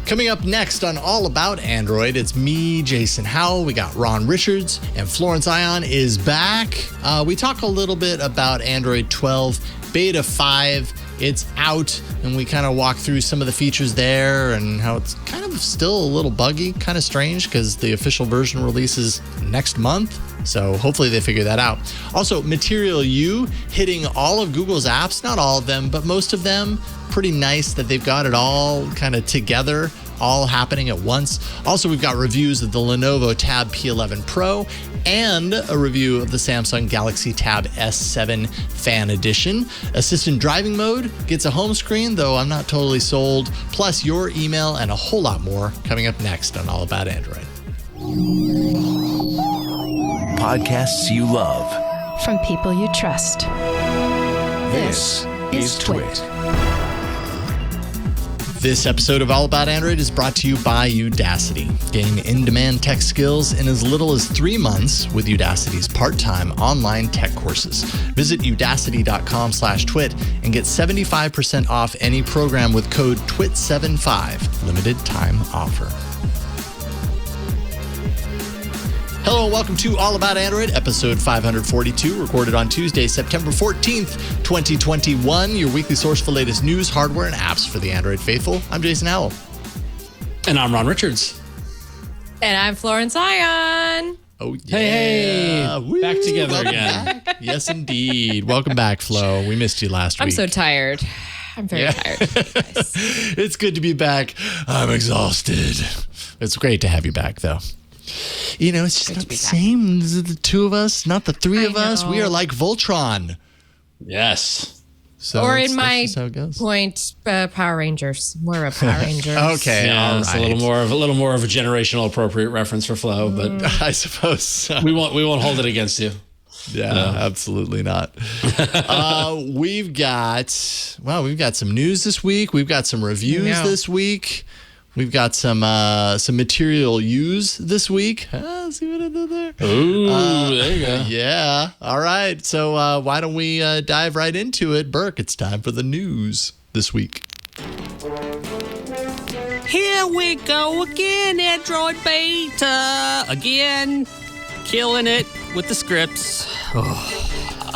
Coming up next on All About Android, it's me, Jason Howell. We got Ron Richards, and Florence Ion is back. We talk a little bit about Android 12 Beta 5. It's out, and we kind of walk through some of the features there and how it's kind of still a little buggy, kind of strange because the official version releases next month. So hopefully they figure that out. Also, Material You hitting all of Google's apps, not all of them, but most of them. Pretty nice that they've got it all kind of together, all happening at once. Also, we've got reviews of the Lenovo Tab P11 Pro and a review of the Samsung Galaxy Tab S7 Fan Edition. Assistant driving mode gets a home screen, though I'm not totally sold. Plus your email and a whole lot more coming up next on All About Android. Podcasts you love. From people you trust. This is Twit. This episode of All About Android is brought to you by Udacity. Gain in-demand tech skills in as little as 3 months with Udacity's part-time online tech courses. Visit udacity.com/twit and get 75% off any program with code TWIT75. Limited time offer. Hello and welcome to All About Android, episode 542, recorded on Tuesday, September 14th, 2021. Your weekly source for latest news, hardware, and apps for the Android faithful. I'm Jason Howell. And I'm Ron Richards. And I'm Florence Ion. Oh, yeah. Hey. Woo. Back together Welcome again. Back. Yes, indeed. Welcome back, Flo. We missed you last week. I'm so tired. I'm very tired. Nice. It's good to be back. I'm exhausted. It's great to have you back, though. You know, it's just not the same as the two of us, not the three of us. We are like Voltron. Yes. So or in my point, Power Rangers. More of a Power Rangers. Okay, yeah, all it's right. a little more of a generational appropriate reference for Flo, but I suppose so. we won't hold it against you. Yeah, no. Absolutely not. We've got some news this week. We've got some reviews this week. We've got some material use this week. See what I did there? Ooh, there you go. Yeah. All right. So why don't we dive right into it? Burke, it's time for the news this week. Here we go again, Android Beta. Again, killing it with the scripts. Oh.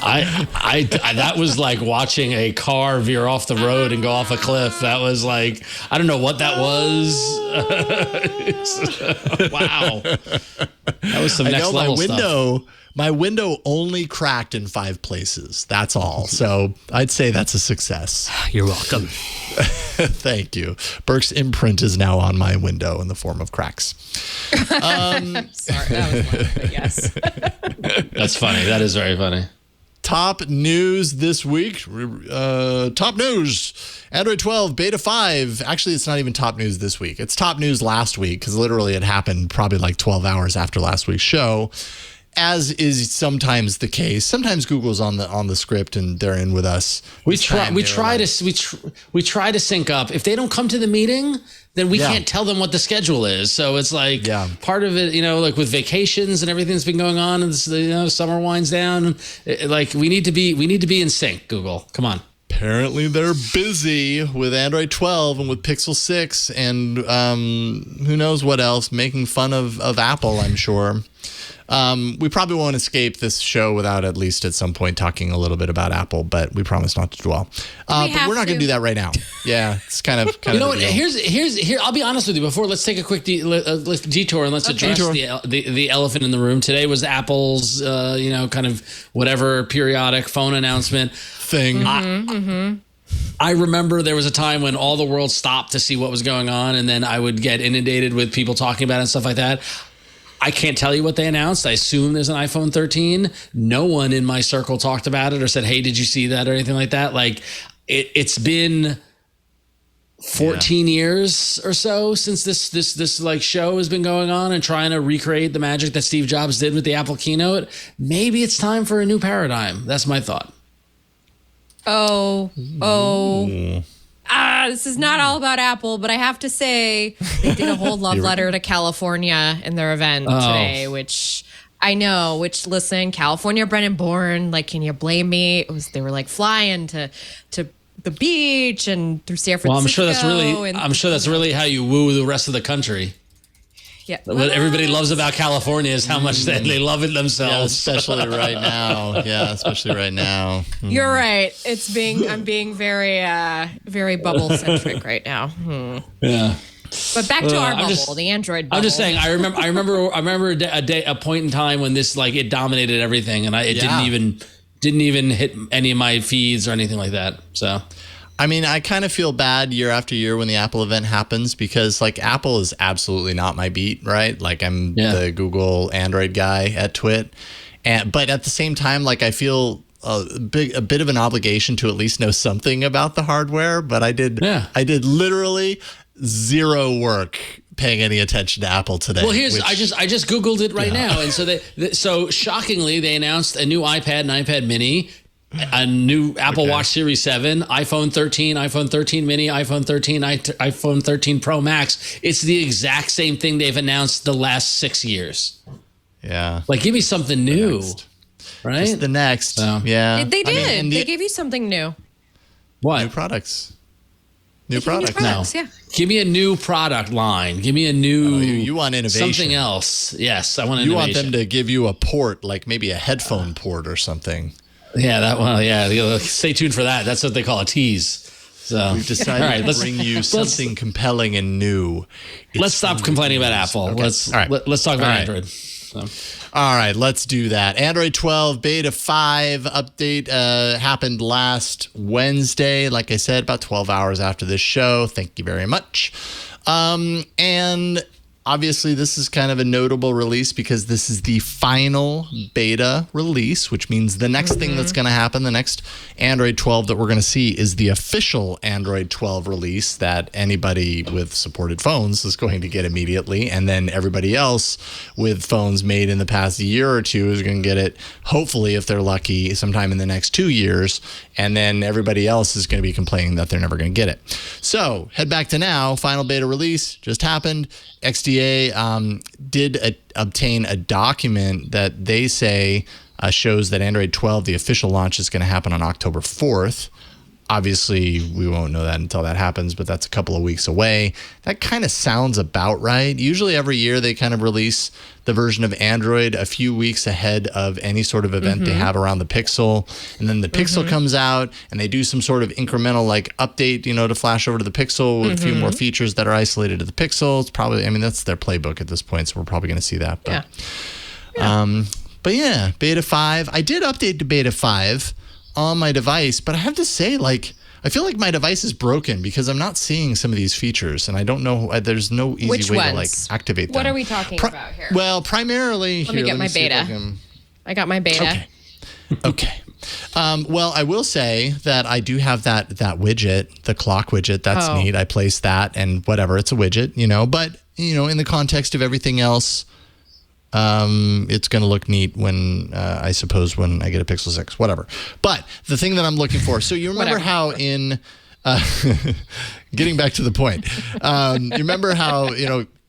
I that was like watching a car veer off the road and go off a cliff. That was like, I don't know what that was. Wow. That was some next level stuff. My window only cracked in 5 places. That's all. So I'd say that's a success. You're welcome. Thank you. Burke's imprint is now on my window in the form of cracks. Sorry, that was one, but yes. That's funny. That is very funny. Top news this week. Top news. Android 12 Beta 5. Actually, it's not even top news this week. It's top news last week because literally it happened probably like 12 hours after last week's show, as is sometimes the case. Sometimes Google's on the script and they're in with us. We try to sync up. If they don't come to the meeting, then we can't tell them what the schedule is. So it's like part of it, like with vacations and everything that's been going on, and summer winds down. Like we need to be in sync. Google, come on. Apparently they're busy with Android 12 and with Pixel 6 and who knows what else, making fun of Apple, I'm sure. We probably won't escape this show without at least at some point talking a little bit about Apple, but we promise not to dwell. But we're not going to do that right now. Yeah, it's kind of you know what? Here. I'll be honest with you. Before, let's take a quick detour and let's address the elephant in the room. Today was Apple's, kind of whatever periodic phone announcement thing. I remember there was a time when all the world stopped to see what was going on, and then I would get inundated with people talking about it and stuff like that. I can't tell you what they announced. I assume there's an iPhone 13. No one in my circle talked about it or said, hey, did you see that or anything like that? Like it's been 14 years or so since this like show has been going on and trying to recreate the magic that Steve Jobs did with the Apple keynote. Maybe it's time for a new paradigm. That's my thought. This is not all about Apple, but I have to say they did a whole love letter to California in their event today, which listen, California bred and born, like, can you blame me? They were like flying to the beach and through San Francisco. Well, I'm sure that's really how you woo the rest of the country. Yeah. What everybody loves about California is how much they love it Yeah, themselves. especially right now. Yeah, especially right now. You're right. I'm being very, very bubble centric right now. Yeah. But back to our I'm bubble, just- the Android bubble. I'm just saying. I remember a point in time when this like it dominated everything, and it didn't even hit any of my feeds or anything like that. So. I mean, I kind of feel bad year after year when the Apple event happens because, like, Apple is absolutely not my beat, right? Like, I'm the Google Android guy at Twit. But at the same time, like, I feel a bit of an obligation to at least know something about the hardware. But I did literally zero work paying any attention to Apple today. Well, I just Googled it right now. And so shockingly, they announced a new iPad and iPad mini, a new Apple Watch Series 7, iPhone 13, iPhone 13 mini, iPhone 13, iPhone 13 Pro Max. It's the exact same thing they've announced the last 6 years. Yeah. Like, give me something new, right? Just the next. Yeah. They did. I mean, they gave you something new. What? New products. They New gave you products. products, yeah. Give me a new product line. Give me a new. You want innovation. Something else. Yes, I want You innovation. want them to give you a port, like maybe a headphone port or something. Yeah, that one. Yeah, stay tuned for that. That's what they call a tease. So We've decided to bring you something compelling and new. Let's stop complaining about Apple. Okay. Let's All right. let's talk about All right. Android. So. All right, let's do that. Android 12 Beta 5 update happened last Wednesday. Like I said, about 12 hours after this show. Thank you very much. And obviously, this is kind of a notable release because this is the final beta release, which means the next thing that's going to happen, the next Android 12 that we're going to see is the official Android 12 release that anybody with supported phones is going to get immediately. And then everybody else with phones made in the past year or two is going to get it, hopefully, if they're lucky, sometime in the next 2 years. And then everybody else is going to be complaining that they're never going to get it. So head back to now. Final beta release just happened. XDA did obtain a document that they say shows that Android 12, the official launch, is going to happen on October 4th. Obviously, we won't know that until that happens, but that's a couple of weeks away. That kind of sounds about right. Usually every year they kind of release the version of Android a few weeks ahead of any sort of event they have around the Pixel. And then the Pixel comes out and they do some sort of incremental like update, to flash over to the Pixel with a few more features that are isolated to the Pixel. It's probably, that's their playbook at this point, so we're probably going to see that. But, but yeah, Beta 5. I did update to Beta 5 on my device, but I have to say, I feel like my device is broken because I'm not seeing some of these features, and I don't know. There's no easy Which way ones? to activate them. What are we talking about here? Well, primarily, Let me get my beta. I got my beta. Okay. Well, I will say that I do have that widget, the clock widget. That's neat. I placed that, and whatever. It's a widget, But in the context of everything else, it's going to look neat when, I suppose, when I get a Pixel 6, whatever. But the thing that I'm looking for, so you remember how in, getting back to the point, you remember how,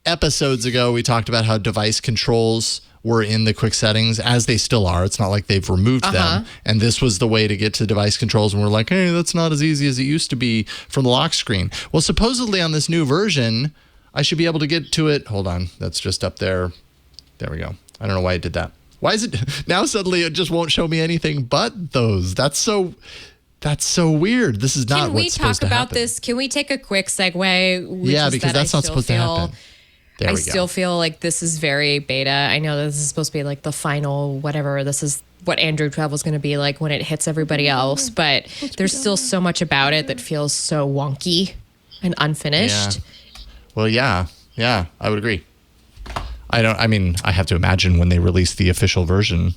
episodes ago we talked about how device controls were in the quick settings, as they still are. It's not like they've removed them. And this was the way to get to device controls. And we're like, hey, that's not as easy as it used to be from the lock screen. Well, supposedly on this new version, I should be able to get to it. Hold on. That's just up there. There we go. I don't know why it did that. Why is it now suddenly it just won't show me anything but those? That's so weird. This is not Can we what's supposed talk to about happen. this? Can we take a quick segue? Yeah, because that's not supposed to happen. There we I go. still feel like this is very beta. I know this is supposed to be like the final whatever. This is what Android 12 is going to be like when it hits everybody else. But there's still so much about it that feels so wonky and unfinished. Yeah. Well, yeah, I would agree. I have to imagine when they release the official version,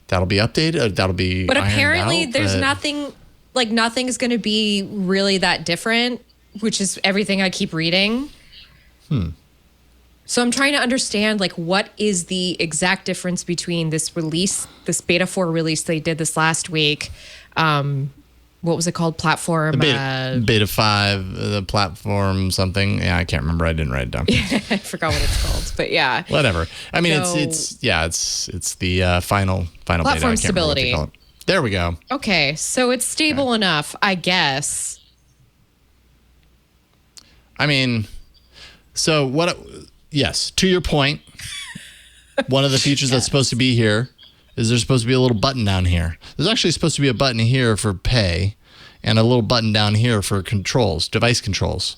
that'll be updated. That'll be. But ironed apparently, out, there's but- nothing. Like nothing's going to be really that different, which is everything I keep reading. So I'm trying to understand, what is the exact difference between this release, this Beta 4 release they did this last week? What was it called? Platform. Beta 5, the platform something. Yeah, I can't remember. I didn't write it down. I forgot what it's called, but yeah. Whatever. I mean, So- it's the final beta. I Platform can't remember what they stability. call it. There we go. Okay, so it's stable enough, I guess. I mean, so what? Yes, to your point, one of the features that's supposed to be here is there's supposed to be a little button down here. There's actually supposed to be a button here for pay and a little button down here for controls, device controls.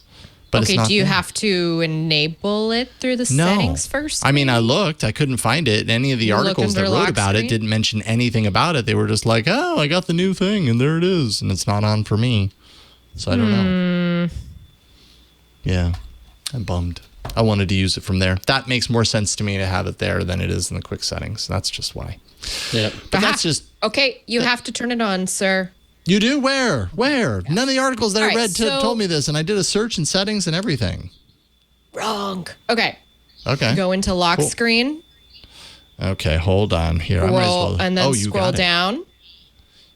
But Okay, it's not do you there. have to enable it through the No. settings first? I mean, I looked. I couldn't find it. Any of the You look articles that under wrote lock about it screen? didn't mention anything about it. They were just like, oh, I got the new thing, and there it is. And it's not on for me. So I don't know. Yeah, I'm bummed. I wanted to use it from there. That makes more sense to me to have it there than it is in the quick settings. That's just why. Yep. But that's just... Okay, you have to turn it on, sir. You do? Where? None of the articles that All I right, read so- told me this, and I did a search in settings and everything. Wrong. Okay, Okay. go into lock Cool. screen, Okay, hold on here. I might as scroll, well... and then oh, you scroll got it. down.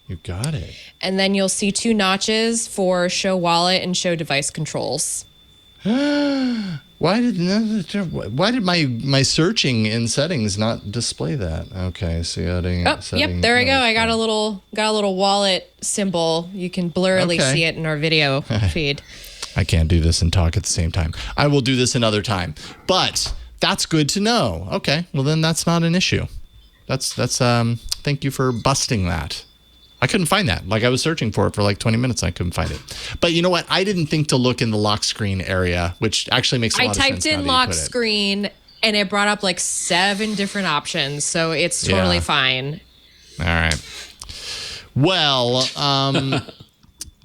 You got it. And then you'll see 2 notches for show wallet and show device controls. Why did my searching in settings not display that? Okay, so adding Oh, settings. yep, there we go. I got a little wallet symbol. You can blurrily Okay. see it in our video feed. I can't do this and talk at the same time. I will do this another time. But that's good to know. Okay, well then that's not an issue. That's thank you for busting that. I couldn't find that. Like I was searching for it for like 20 minutes. I couldn't find it. But you know what? I didn't think to look in the lock screen area, which actually makes a lot I of sense. typed now in that you lock put it. screen and it brought up like 7 different options. So it's totally Yeah. fine. All right. Well,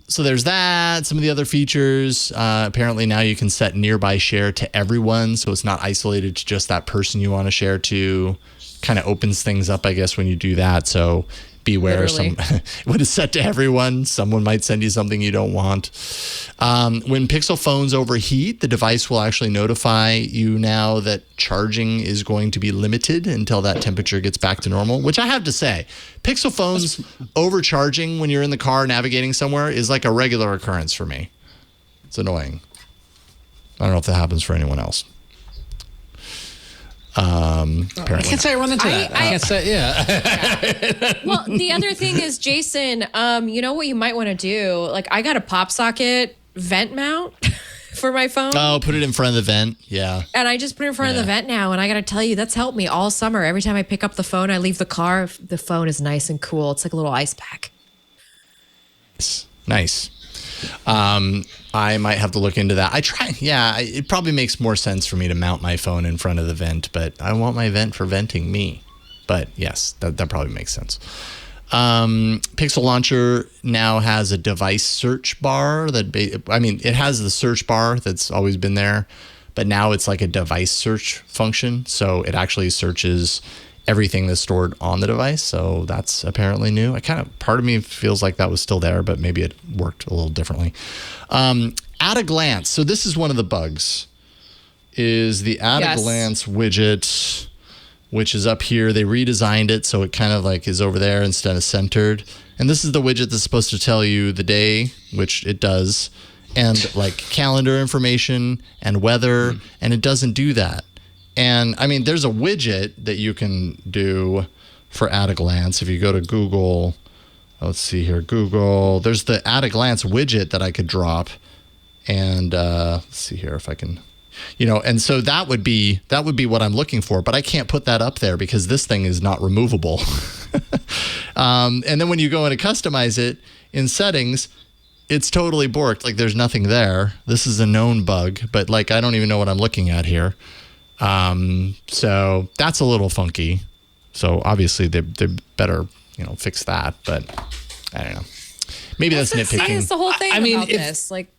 so there's that. Some of the other features. Apparently now you can set nearby share to everyone. So it's not isolated to just that person you want to share to. Kind of opens things up, I guess, when you do that. So beware. Literally. When it's set to everyone, someone might send you something you don't want. When Pixel phones overheat, the device will actually notify you now that charging is going to be limited until that temperature gets back to normal, which I have to say, Pixel phones overcharging when you're in the car navigating somewhere is like a regular occurrence for me. It's annoying. I don't know if that happens for anyone else. I Apparently can't say I run into that. I can't say, Well, the other thing is, Jason, you know what you might want to do? Like, I got a pop socket vent mount for my phone. Oh, put it in front of the vent. Yeah. And I just put it in front of the vent now. And I got to tell you, that's helped me all summer. Every time I pick up the phone, I leave the car, the phone is nice and cool. It's like a little ice pack. Nice. I might have to look into that. It probably makes more sense for me to mount my phone in front of the vent, but I want my vent for venting me. But yes, that probably makes sense. Pixel Launcher now has a device search bar it has the search bar that's always been there, but now it's like a device search function. So it actually searches everything that's stored on the device. So that's apparently new. Part of me feels like that was still there, but maybe it worked a little differently. At a glance. So this is one of the bugs, is the at a glance widget, which is up here. They redesigned it so it kind of like is over there instead of centered. And this is the widget that's supposed to tell you the day, which it does, and like calendar information and weather, and it doesn't do that. And I mean, there's a widget that you can do for at a glance. If you go to Google, let's see here, Google, there's the at a glance widget that I could drop. And let's see here if I can, and so that would be what I'm looking for, but I can't put that up there because this thing is not removable. And then when you go in to customize it in settings, it's totally borked. Like there's nothing there. This is a known bug, but like, I don't even know what I'm looking at here. So that's a little funky. So obviously they better, fix that, but I don't know. Maybe that's nitpicking. That's the whole thing I mean, about this. Like,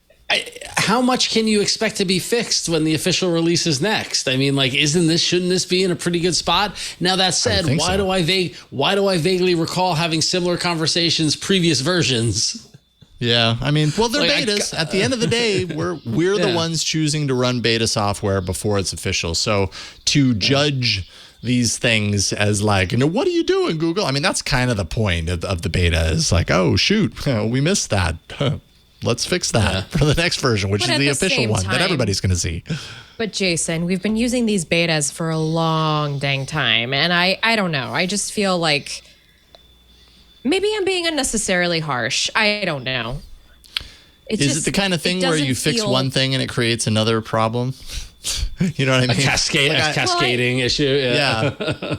how much can you expect to be fixed when the official release is next? I mean, like, shouldn't this be in a pretty good spot? Now that said, why do I vaguely recall having similar conversations previous versions? Yeah, I mean, well, they're Like, betas. At the end of the day, we're the ones choosing to run beta software before it's official. So to judge these things as like, what are you doing, Google? I mean, that's kind of the point of the beta is like, oh, shoot, we missed that. Let's fix that for the next version, which But is at the the official same one that time- everybody's going to see. but Jason, we've been using these betas for a long dang time. And I don't know. I just feel like Maybe I'm being unnecessarily harsh. I don't know. Is it the kind of thing where you fix one thing and it creates another problem? You know what I mean? Cascading issue. Yeah.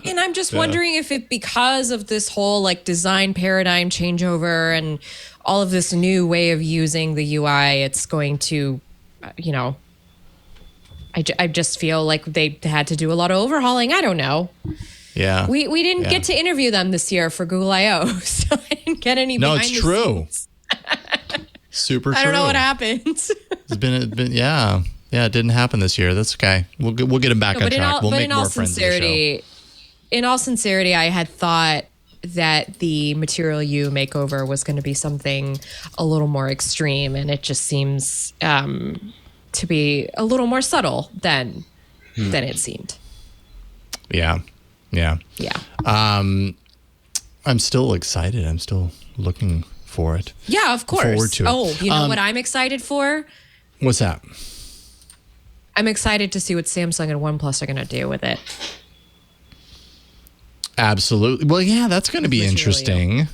And I'm just wondering if it, because of this whole like design paradigm changeover and all of this new way of using the UI, it's going to, you know, I just feel like they had to do a lot of overhauling. I don't know. Yeah. We didn't get to interview them this year for Google I/O, so I didn't get any. No, behind it's the true. scenes. Super true. I don't know what happened. It's been yeah. It didn't happen this year. That's okay. We'll get him back on track. We'll make more friends of the show. In all sincerity, I had thought that the Material U makeover was going to be something a little more extreme, and it just seems to be a little more subtle than it seemed. Yeah. I'm still excited. I'm still looking for it. Yeah, of course. Forward to it. Oh, you know what I'm excited for? What's that? I'm excited to see what Samsung and OnePlus are going to do with it. Absolutely. Well, yeah, that's going to be interesting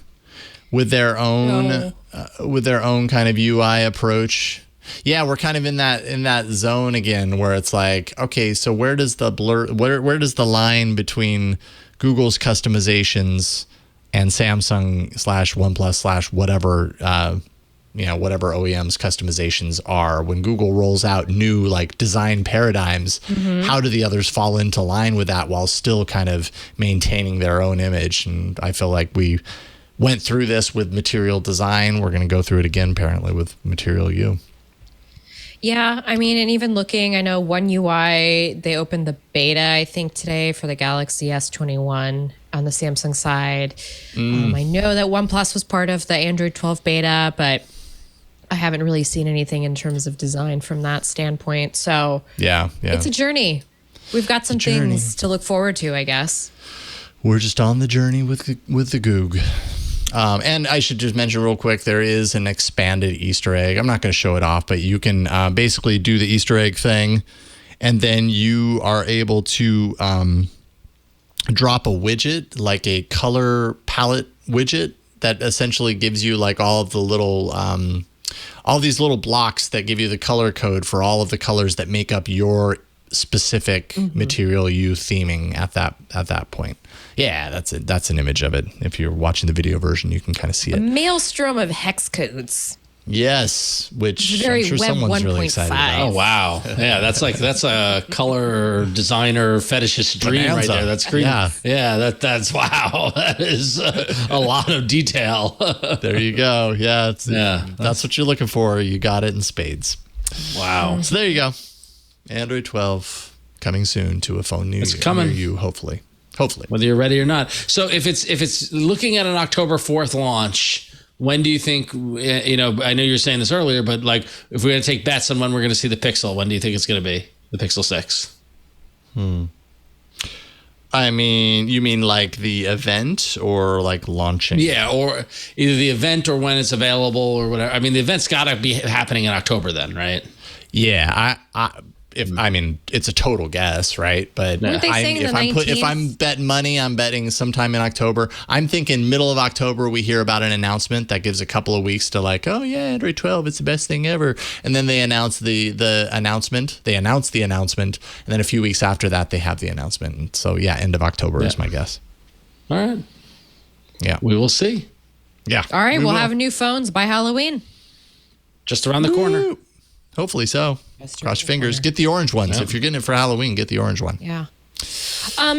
with their own kind of UI approach. Yeah, we're kind of in that zone again where it's like, okay, so where does the where does the line between Google's customizations and Samsung / OnePlus / whatever whatever OEM's customizations are, when Google rolls out new like design paradigms, how do the others fall into line with that while still kind of maintaining their own image? And I feel like we went through this with Material Design. We're going to go through it again, apparently, with Material U. Yeah, I mean, and even looking, I know One UI, they opened the beta, I think, today for the Galaxy S21 on the Samsung side. I know that OnePlus was part of the Android 12 beta, but I haven't really seen anything in terms of design from that standpoint. So yeah, it's a journey. We've got some things to look forward to, I guess. We're just on the journey with the Goog. And I should just mention real quick, there is an expanded Easter egg. I'm not going to show it off, but you can basically do the Easter egg thing, and then you are able to drop a widget, like a color palette widget, that essentially gives you like all of the little all these little blocks that give you the color code for all of the colors that make up your specific Material U theming at that point. Yeah, that's an image of it. If you're watching the video version, you can kind of see it. A maelstrom of hex codes. Yes, which Very I'm sure Web someone's really excited 1.5. about. Oh wow! Yeah, that's a color designer fetishist dream right there. That's great. Yeah, that's wow. That is a lot of detail. There you go. Yeah, that's what you're looking for. You got it in spades. Wow. So there you go. Android 12 coming soon to a phone near you, hopefully. Whether you're ready or not. So if it's looking at an October 4th launch, when do you think, I know you were saying this earlier, but like if we're going to take bets on when we're going to see the Pixel, when do you think it's going to be? The Pixel 6? I mean, you mean like the event or like launching? Yeah, or either the event or when it's available or whatever. I mean, the event's got to be happening in October then, right? Yeah, I mean, it's a total guess, right? But Weren't they saying the 19th? If I'm betting money, I'm betting sometime in October. I'm thinking middle of October, we hear about an announcement that gives a couple of weeks to like, oh yeah, Android 12, it's the best thing ever. And then they announce the announcement. They announce the announcement, and then a few weeks after that, they have the announcement. And so yeah, end of October is my guess. All right. Yeah, we will see. Yeah. All right, we'll have new phones by Halloween. Just around the corner. Hopefully so. Cross your fingers. Get the orange ones. If you're getting it for Halloween, get the orange one. Yeah.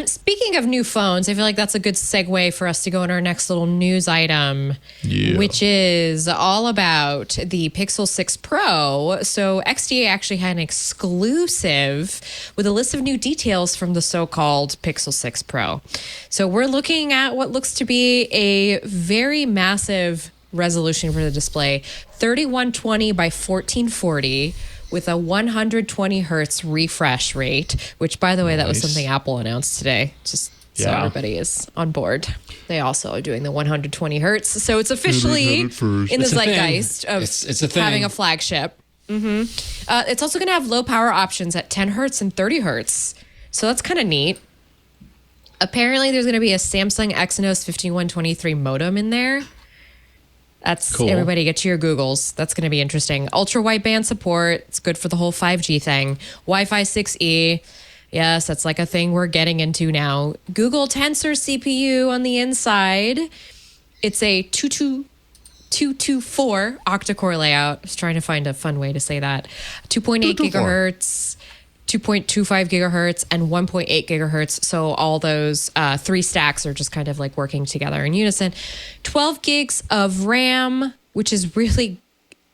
Speaking of new phones, I feel like that's a good segue for us to go on our next little news item, which is all about the Pixel 6 Pro. So XDA actually had an exclusive with a list of new details from the so-called Pixel 6 Pro. So we're looking at what looks to be a very massive resolution for the display, 3120 by 1440 with a 120 hertz refresh rate, which, by the way, that was something Apple announced today, just so everybody is on board. They also are doing the 120 hertz. So it's officially in the zeitgeist of it's a thing. having a flagship. It's also going to have low power options at 10 hertz and 30 hertz. So that's kind of neat. Apparently, there's going to be a Samsung Exynos 5123 modem in there. That's Cool. Everybody get to your Googles. That's going to be interesting. Ultra wideband support. It's good for the whole 5G thing. Wi-Fi 6E. Yes, that's like a thing we're getting into now. Google Tensor CPU on the inside. It's a 224 octa-core layout. I was trying to find a fun way to say that. 2.8 gigahertz, 2.25 gigahertz, and 1.8 gigahertz. So all those three stacks are just kind of like working together in unison. 12 gigs of RAM, which is really,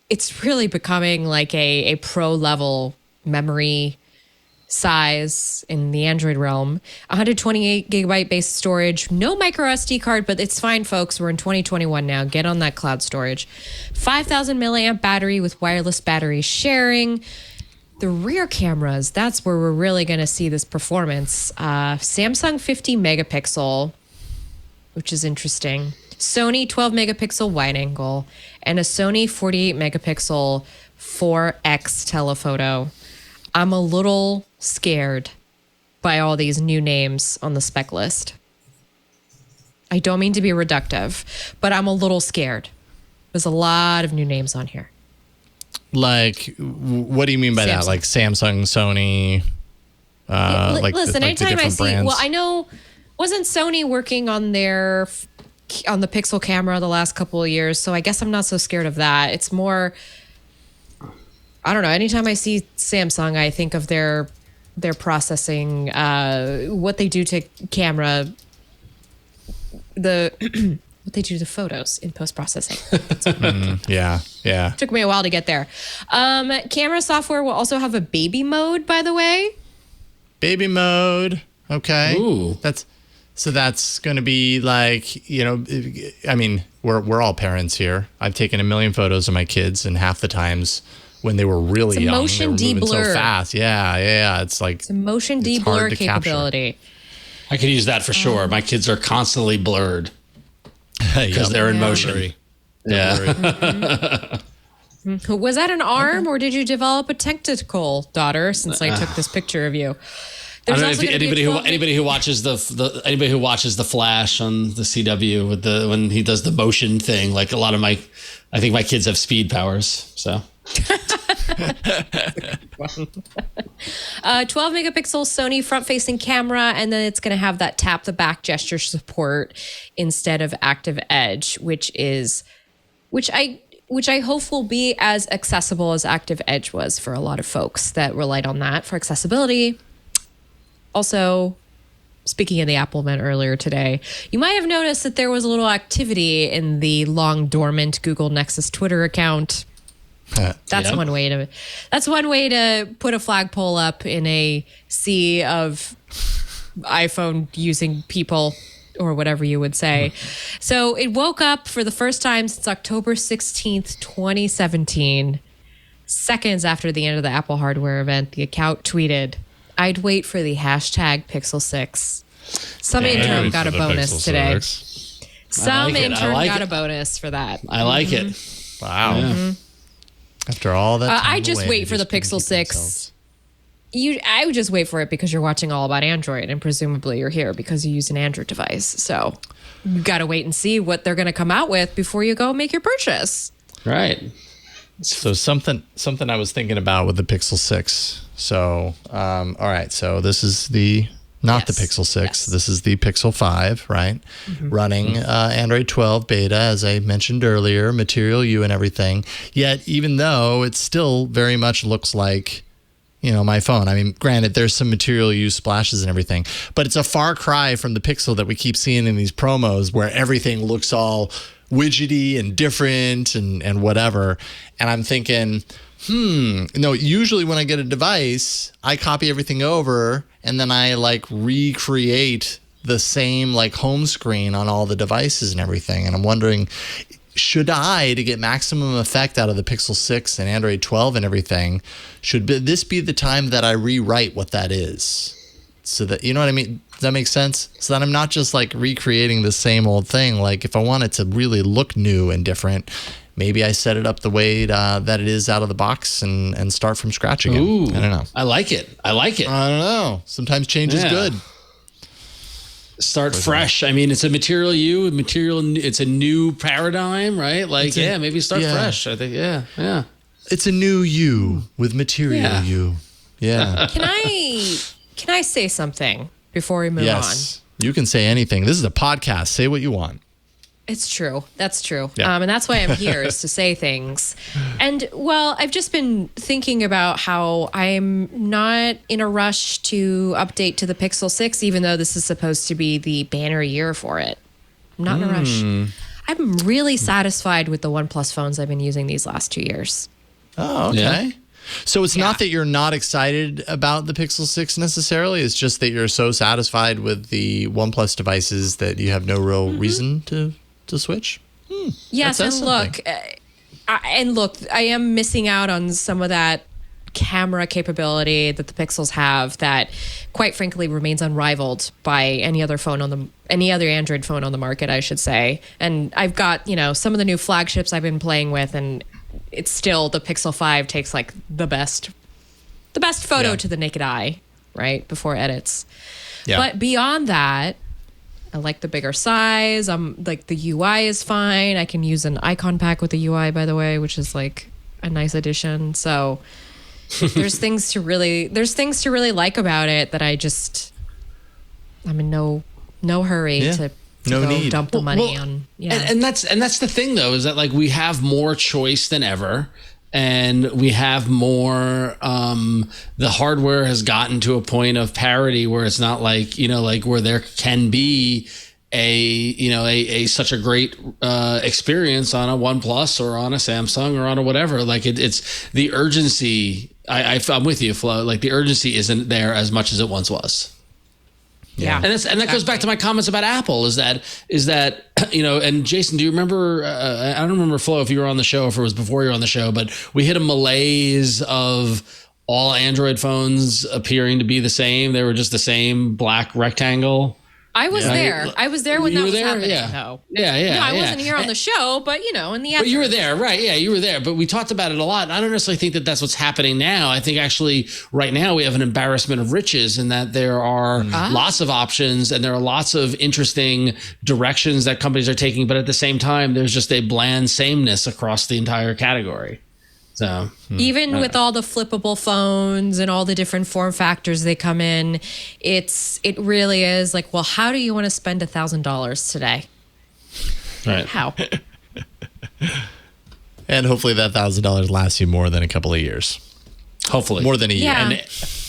it's really becoming like a pro level memory size in the Android realm. 128 gigabyte base storage, no micro SD card, but it's fine, folks. We're in 2021 now. Get on that cloud storage. 5,000 milliamp battery with wireless battery sharing. The rear cameras, that's where we're really going to see this performance. Samsung 50 megapixel, which is interesting. Sony 12 megapixel wide angle, and a Sony 48 megapixel 4X telephoto. I'm a little scared by all these new names on the spec list. I don't mean to be reductive, but I'm a little scared. There's a lot of new names on here. Like, what do you mean by that? Like Samsung, Sony, Listen, like the anytime I different see, brands? well, I know, wasn't Sony working on their on the Pixel camera the last couple of years? So I guess I'm not so scared of that. It's more, I don't know. Anytime I see Samsung, I think of their processing, what they do to camera, what they do to photos in post-processing. Yeah. Took me a while to get there. Camera software will also have a baby mode, by the way. Baby mode. Okay. Ooh. That's going to be like, I mean, we're all parents here. I've taken a million photos of my kids, and half the times when they were really young, motion they were moving so de-blur. fast. Yeah. It's like It's a motion it's de-blur hard to capture. capability. I could use that for sure. My kids are constantly blurred because they're in motion. Yeah. Was that an arm, or did you develop a tentacle, daughter? Since I took this picture of you. I There's don't know also if gonna be a 12 anybody who watches the Flash on the CW with when he does the motion thing, like I think my kids have speed powers. So 12 megapixel Sony front-facing camera, and then it's going to have that tap the back gesture support instead of active edge, which I hope will be as accessible as active edge was for a lot of folks that relied on that for accessibility. Also, speaking of the Apple event earlier today, you might have noticed that there was a little activity in the long dormant Google Nexus Twitter account. That's Yep. one way to put a flagpole up in a sea of iPhone using people, or whatever you would say. So it woke up for the first time since October 16th, 2017. Seconds after the end of the Apple hardware event, the account tweeted, "I'd wait for the hashtag Pixel 6. Some intern got a bonus today. Some intern got a bonus for that. I like it. Wow. Yeah. After all that time I just away, wait for the they just couldn't Pixel keep 6. themselves. I would just wait for it because you're watching All About Android, and presumably you're here because you use an Android device. So you got to wait and see what they're going to come out with before you go make your purchase. Right. So something I was thinking about with the Pixel 6. So, all right. So this is not the Pixel 6. Yes. This is the Pixel 5, right? Running Android 12 beta, as I mentioned earlier, Material U and everything. Yet, even though it still very much looks like, my phone. I mean, granted, there's some Material U splashes and everything, but it's a far cry from the Pixel that we keep seeing in these promos where everything looks all widgety and different and whatever. And I'm thinking, usually when I get a device, I copy everything over and then I recreate the same home screen on all the devices and everything. And I'm wondering, should I, to get maximum effect out of the Pixel 6 and Android 12 and everything, should this be the time that I rewrite what that is? So that, you know what I mean? Does that make sense? So that I'm not just recreating the same old thing. If I want it to really look new and different, maybe I set it up the way that it is out of the box and start from scratch again. Ooh, I don't know. I like it. I don't know. Sometimes change is good. Start fresh. I mean, it's a it's a new paradigm, right? Like, maybe start fresh. I think, yeah. It's a new you with material you. Yeah. Can I say something before we move on? You can say anything. This is a podcast. Say what you want. It's true. That's true. Yeah. And that's why I'm here, is to say things. And, well, I've just been thinking about how I'm not in a rush to update to the Pixel 6, even though this is supposed to be the banner year for it. I'm not in a rush. I'm really satisfied with the OnePlus phones I've been using these last 2 years. Oh, okay. Yeah. So it's not that you're not excited about the Pixel 6 necessarily. It's just that you're so satisfied with the OnePlus devices that you have no real reason to switch. Yes, and look, I am missing out on some of that camera capability that the Pixels have that, quite frankly, remains unrivaled by any other Android phone on the market, I should say. And I've got, some of the new flagships I've been playing with, and it's still the Pixel 5 takes like the best photo to the naked eye, right, before edits. Yeah. But beyond that, I like the bigger size. Like the UI is fine. I can use an icon pack with the UI, by the way, which is like a nice addition. So there's things to really like about it that I'm in no hurry to go dump the money on. Yeah. And that's the thing though, is that like we have more choice than ever. And we have more, the hardware has gotten to a point of parity where it's not like, like where there can be a such a great experience on a OnePlus or on a Samsung or on a whatever. Like it's the urgency. I'm with you, Flo. Like the urgency isn't there as much as it once was. Yeah. And that goes back to my comments about Apple is that, and Jason, do you remember, I don't remember, Flo, if you were on the show, if it was before you were on the show, but we hit a malaise of all Android phones appearing to be the same. They were just the same black rectangle. I was there. I was there when that was happening. Yeah. No, I wasn't here on the show, but in the effort. But you were there, right? Yeah, you were there. But we talked about it a lot. And I don't necessarily think that that's what's happening now. I think actually right now we have an embarrassment of riches in that there are lots of options and there are lots of interesting directions that companies are taking. But at the same time, there's just a bland sameness across the entire category. So even with all the flippable phones and all the different form factors they come in, it really is like, well, how do you want to spend $1,000 today? Right. How? And hopefully that $1,000 lasts you more than a couple of years. Hopefully. More than a year. Yeah.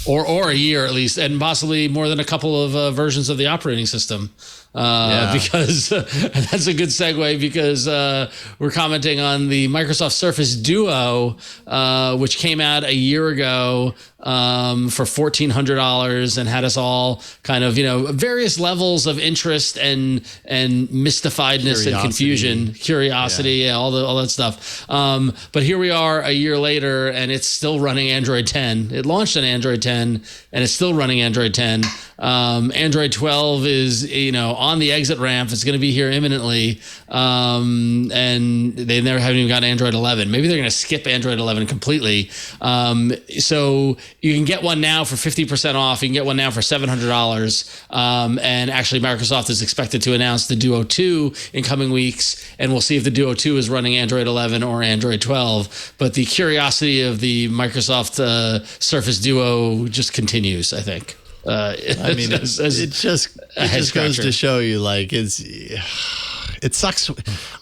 Or a year at least, and possibly more than a couple of versions of the operating system. Because that's a good segue because we're commenting on the Microsoft Surface Duo, which came out a year ago for $1,400 and had us all kind of, various levels of interest and mystifiedness and confusion, curiosity, all that stuff. But here we are a year later and it's still running Android 10. It launched on Android 10 and it's still running Android 10. Android 12 is, on the exit ramp. It's going to be here imminently. And they never haven't even gotten Android 11. Maybe they're going to skip Android 11 completely. So you can get one now for 50% off. You can get one now for $700. And actually Microsoft is expected to announce the Duo 2 in coming weeks. And we'll see if the Duo 2 is running Android 11 or Android 12. But the curiosity of the Microsoft Surface Duo just continues, I think. It just goes to show you, like, it sucks.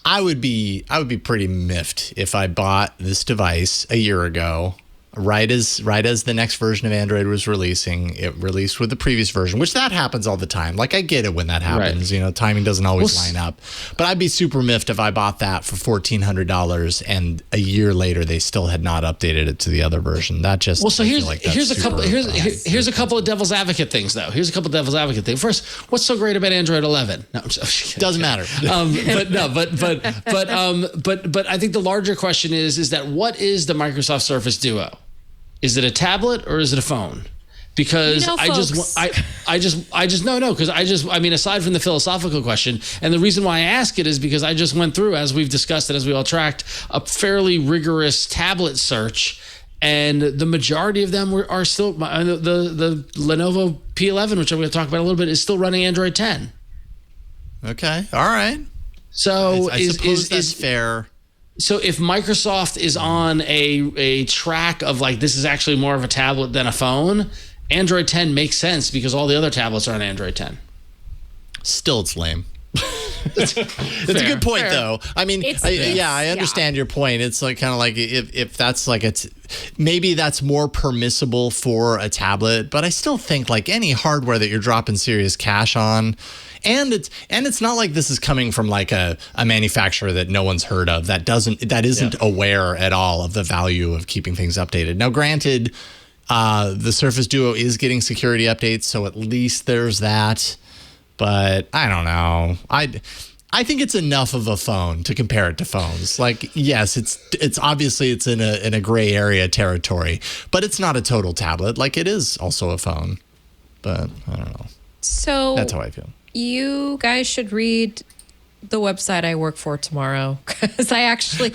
I would be pretty miffed if I bought this device a year ago, right as the next version of Android was releasing. It released with the previous version, which that happens all the time. Like, I get it when that happens. Right. Timing doesn't always line up. But I'd be super miffed if I bought that for $1,400 and a year later they still had not updated it to the other version. That just here's a couple of devil's advocate things though. First, what's so great about Android 11? No, I'm just doesn't matter. But I think the larger question is that what is the Microsoft Surface Duo? Is it a tablet or is it a phone? Because aside from the philosophical question, and the reason why I ask it is because I just went through, as we've discussed and as we all tracked, a fairly rigorous tablet search, and the majority of them are still the Lenovo P11, which I'm going to talk about a little bit, is still running Android 10. Okay. All right. So I suppose that's fair. So if Microsoft is on a track of like, this is actually more of a tablet than a phone, Android 10 makes sense because all the other tablets are on Android 10. Still, it's lame. It's a good point, though. I mean, I understand your point. It's like kind of like if that's like maybe that's more permissible for a tablet, but I still think like any hardware that you're dropping serious cash on, and it's not like this is coming from like a manufacturer that no one's heard of that isn't aware at all of the value of keeping things updated. Now, granted, the Surface Duo is getting security updates, so at least there's that. But I don't know. I think it's enough of a phone to compare it to phones. Like, yes, it's obviously it's in a gray area territory, but it's not a total tablet. Like it is also a phone. But I don't know. So that's how I feel. You guys should read the website I work for tomorrow because I actually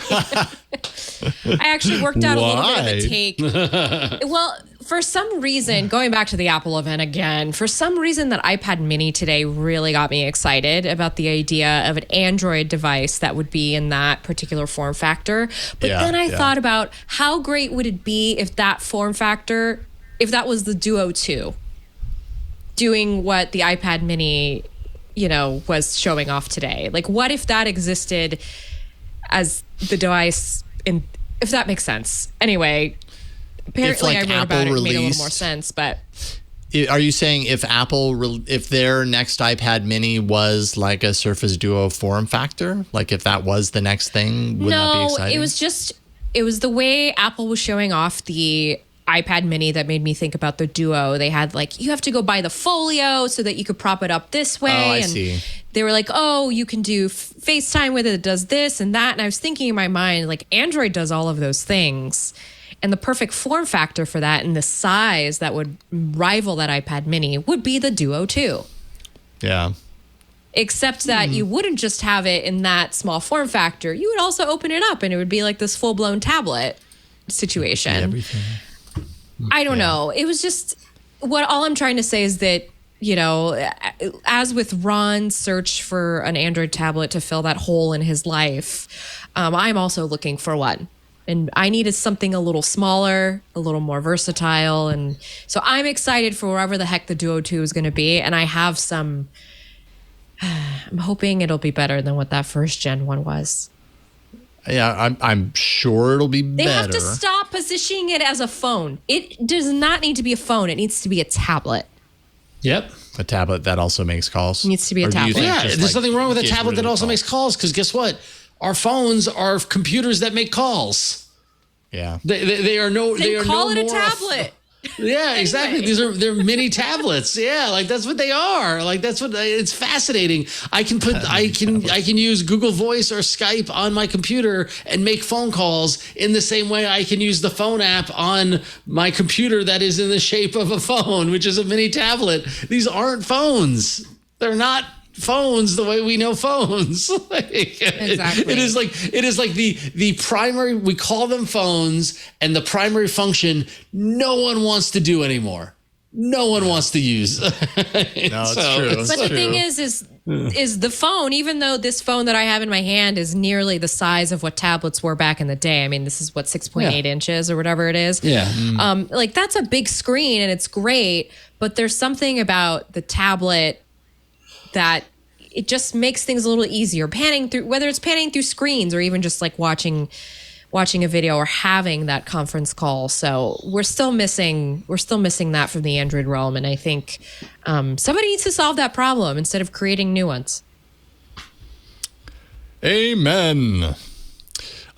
worked out a little bit of a take. Well, for some reason, going back to the Apple event again, for some reason that iPad mini today really got me excited about the idea of an Android device that would be in that particular form factor. But then I thought about how great would it be if that form factor, if that was the Duo 2, doing what the iPad mini was showing off today. Like, what if that existed as the device if that makes sense. Anyway, apparently I wrote about it, it made a little more sense, but... Are you saying if if their next iPad mini was like a Surface Duo form factor? Like if that was the next thing, would that be exciting? It was the way Apple was showing off the iPad mini that made me think about the Duo. They had like, you have to go buy the folio so that you could prop it up this way. Oh, I see. They were like, oh, you can do FaceTime with it. It does this and that. And I was thinking in my mind, like Android does all of those things. And the perfect form factor for that and the size that would rival that iPad mini would be the Duo 2. Yeah. Except that you wouldn't just have it in that small form factor. You would also open it up and it would be like this full-blown tablet situation. Everything. I don't know. It was just all I'm trying to say is that, as with Ron's search for an Android tablet to fill that hole in his life, I'm also looking for one. And I needed something a little smaller, a little more versatile. And so I'm excited for wherever the heck the Duo 2 is going to be. And I have some, I'm hoping it'll be better than what that first gen one was. Yeah, I'm sure it'll be better. They have to stop positioning it as a phone. It does not need to be a phone. It needs to be a tablet. Yep. A tablet that also makes calls. It needs to be a tablet. Yeah, there's nothing wrong with a tablet that also makes calls because guess what? Our phones are computers that make calls. Yeah. They are no Then they are call no it a more tablet. Yeah, exactly. Anyway. They're mini tablets. Yeah, like that's what they are. Like that's what it's fascinating. I can use Google Voice or Skype on my computer and make phone calls in the same way I can use the phone app on my computer that is in the shape of a phone, which is a mini tablet. These aren't phones. They're not phones the way we know phones. Exactly. It is like the primary, we call them phones, and the primary function no one wants to do anymore. No one wants to use. No, it's true. But the thing is the phone, even though this phone that I have in my hand is nearly the size of what tablets were back in the day. I mean, this is what 6.8 inches or whatever it is. Yeah. Like that's a big screen and it's great, but there's something about the tablet that it just makes things a little easier. Whether it's panning through screens or even just like watching a video or having that conference call. So we're still missing that from the Android realm. And I think somebody needs to solve that problem instead of creating new ones. Amen.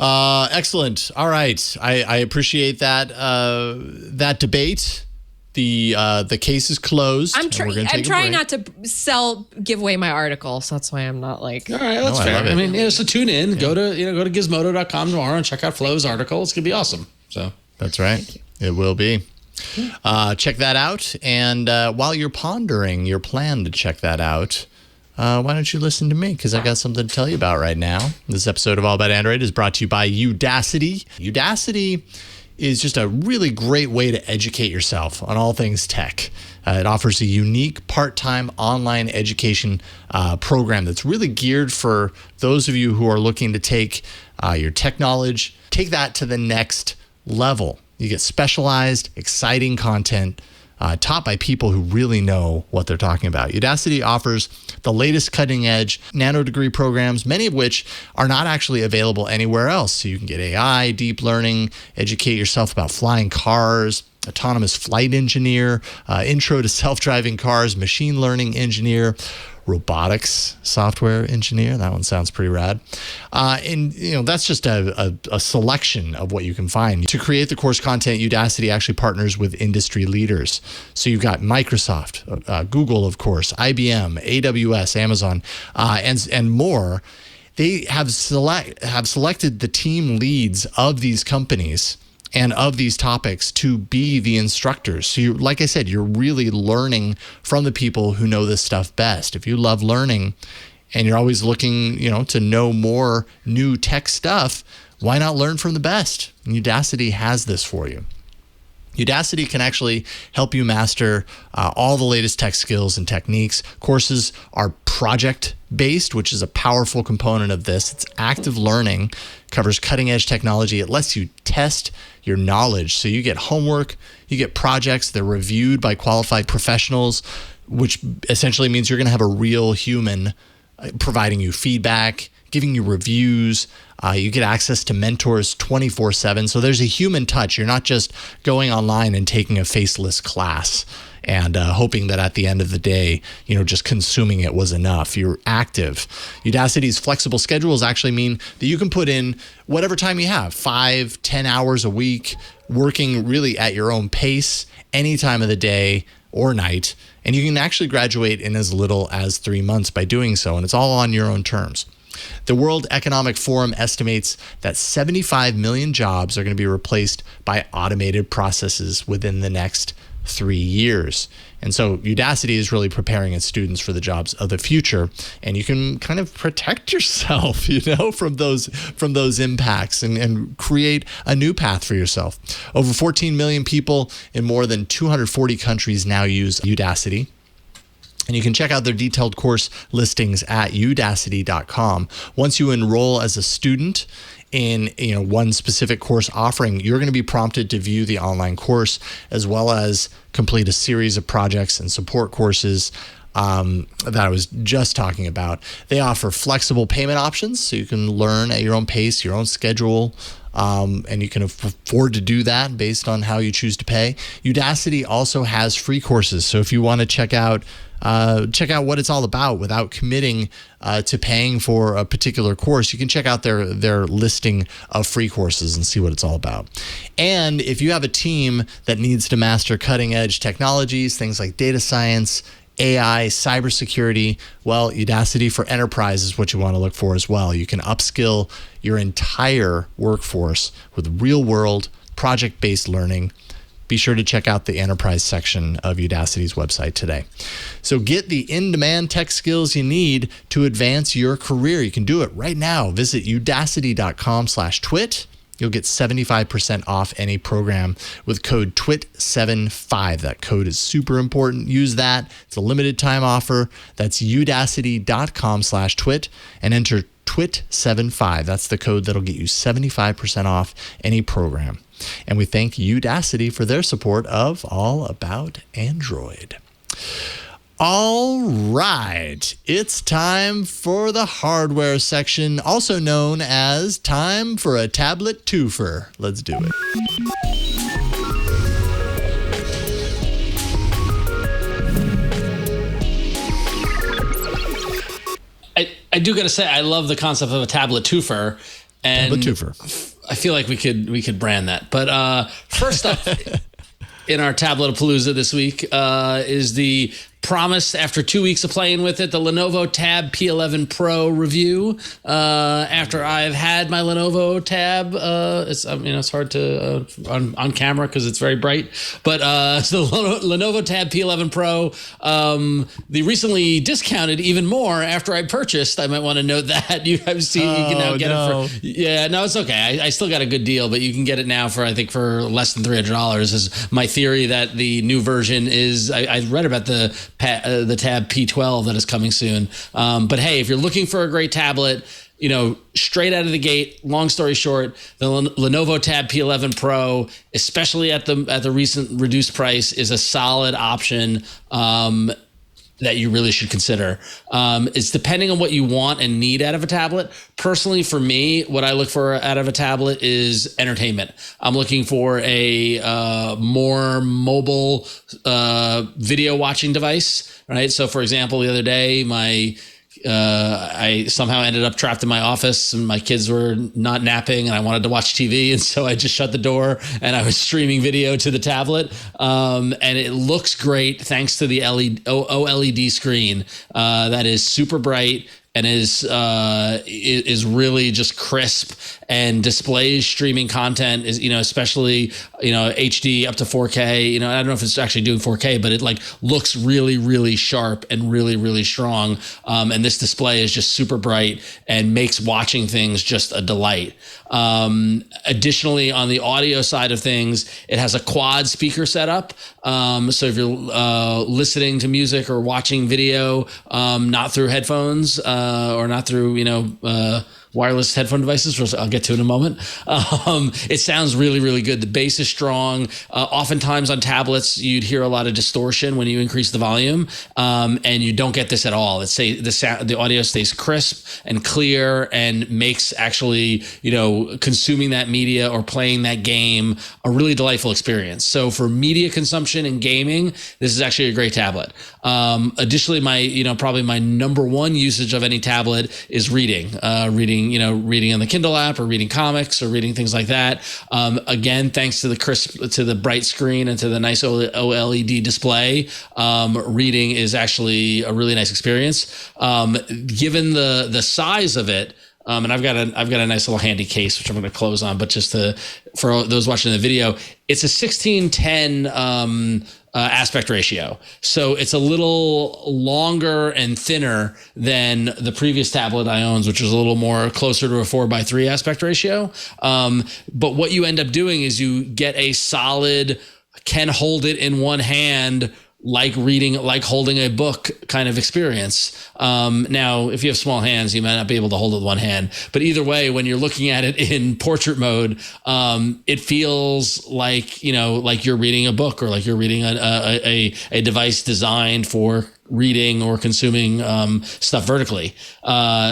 Excellent. All right. I appreciate that debate. The case is closed. I'm trying not to give away my article, so that's why I'm not like. All right, that's fair. I mean, so tune in. Go to gizmodo.com tomorrow and check out Flo's article. It's gonna be awesome. So that's right. It will be. Check that out. And while you're pondering your plan to check that out, why don't you listen to me? Because I got something to tell you about right now. This episode of All About Android is brought to you by Udacity. Udacity is just a really great way to educate yourself on all things tech. It offers a unique part-time online education program that's really geared for those of you who are looking to take your tech knowledge, take that to the next level. You get specialized, exciting content taught by people who really know what they're talking about. Udacity offers the latest cutting-edge nano-degree programs, many of which are not actually available anywhere else. So you can get AI, deep learning, educate yourself about flying cars, autonomous flight engineer, intro to self-driving cars, machine learning engineer, robotics software engineer. That one sounds pretty rad. And that's just a selection of what you can find. To create the course content, Udacity actually partners with industry leaders. So you've got Microsoft, Google, of course, IBM, AWS, Amazon, and more. They have selected the team leads of these companies and of these topics to be the instructors. So like I said, you're really learning from the people who know this stuff best. If you love learning and you're always looking, to know more new tech stuff, why not learn from the best? And Udacity has this for you. Udacity can actually help you master all the latest tech skills and techniques. Courses are project-based, which is a powerful component of this. It's active learning, covers cutting-edge technology. It lets you test your knowledge. So you get homework, you get projects. They're reviewed by qualified professionals, which essentially means you're going to have a real human providing you feedback, giving you reviews. You get access to mentors 24/7. So there's a human touch. You're not just going online and taking a faceless class and hoping that at the end of the day, just consuming it was enough. You're active. Udacity's flexible schedules actually mean that you can put in whatever time you have, 5-10 hours a week, working really at your own pace, any time of the day or night. And you can actually graduate in as little as 3 months by doing so. And it's all on your own terms. The World Economic Forum estimates that 75 million jobs are going to be replaced by automated processes within the next 3 years. And so Udacity is really preparing its students for the jobs of the future, and you can kind of protect yourself, from those impacts and create a new path for yourself. Over 14 million people in more than 240 countries now use Udacity. And you can check out their detailed course listings at udacity.com. Once you enroll as a student in one specific course offering, you're going to be prompted to view the online course as well as complete a series of projects and support courses that I was just talking about. They offer flexible payment options, so you can learn at your own pace, your own schedule, and you can afford to do that based on how you choose to pay. Udacity also has free courses, so if you want to check out what it's all about without committing to paying for a particular course, you can check out their listing of free courses and see what it's all about. And if you have a team that needs to master cutting edge technologies, things like data science, AI, cybersecurity, well, Udacity for Enterprise is what you want to look for as well. You can upskill your entire workforce with real-world, project-based learning. Be sure to check out the Enterprise section of Udacity's website today. So get the in-demand tech skills you need to advance your career. You can do it right now. Visit udacity.com/twit. You'll get 75% off any program with code TWIT75. That code is super important. Use that. It's a limited time offer. That's udacity.com/twit and enter TWIT75. That's the code that'll get you 75% off any program. And we thank Udacity for their support of All About Android. All right, it's time for the hardware section, also known as time for a tablet two-fer. Let's do it. I do got to say, I love the concept of a tablet two-fer. And Tablet two-fer. I feel like we could brand that. But first up in our Tablet-a-palooza this week is the promised after 2 weeks of playing with it, the Lenovo Tab P11 Pro review. After I've had my Lenovo Tab, it's hard to on camera because it's very bright. But so the Lenovo Tab P11 Pro, they recently discounted even more after I purchased. I might want to note that you can now get it for. Yeah, no, it's okay. I still got a good deal, but you can get it now for I think for less than $300. Is my theory that the new version is. I read about the Tab P12 that is coming soon. But hey, if you're looking for a great tablet, straight out of the gate, long story short, the Lenovo Tab P11 Pro, especially at the recent reduced price, is a solid option that you really should consider. It's depending on what you want and need out of a tablet. Personally, for me, what I look for out of a tablet is entertainment. I'm looking for a more mobile video watching device, right? So for example, the other day, I somehow ended up trapped in my office and my kids were not napping and I wanted to watch TV. And so I just shut the door and I was streaming video to the tablet. And it looks great thanks to the OLED screen that is super bright and is really just crisp and displays streaming content is, especially, HD up to 4K, I don't know if it's actually doing 4K, but it looks really, really sharp and really, really strong. And this display is just super bright and makes watching things just a delight. Additionally, on the audio side of things, it has a quad speaker setup. So if you're listening to music or watching video, not through headphones or not through, wireless headphone devices, which I'll get to in a moment. It sounds really, really good. The bass is strong. Oftentimes on tablets, you'd hear a lot of distortion when you increase the volume, and you don't get this at all. The audio stays crisp and clear and makes actually, consuming that media or playing that game a really delightful experience. So for media consumption and gaming, this is actually a great tablet. Additionally, probably my number one usage of any tablet is reading on the Kindle app or reading comics or reading things like that. Again, thanks to the bright screen and to the nice OLED display, reading is actually a really nice experience. Given the size of it, and I've got a nice little handy case, which I'm going to close on, but just for those watching the video, it's a 16:10 aspect ratio. So it's a little longer and thinner than the previous tablet I owned, which was a little more closer to a 4:3 aspect ratio. But what you end up doing is you get a solid, can hold it in one hand, like holding a book kind of experience. Now, if you have small hands, you might not be able to hold it with one hand. But either way, when you're looking at it in portrait mode, it feels like you're reading a book or like you're reading a device designed for reading or consuming stuff vertically.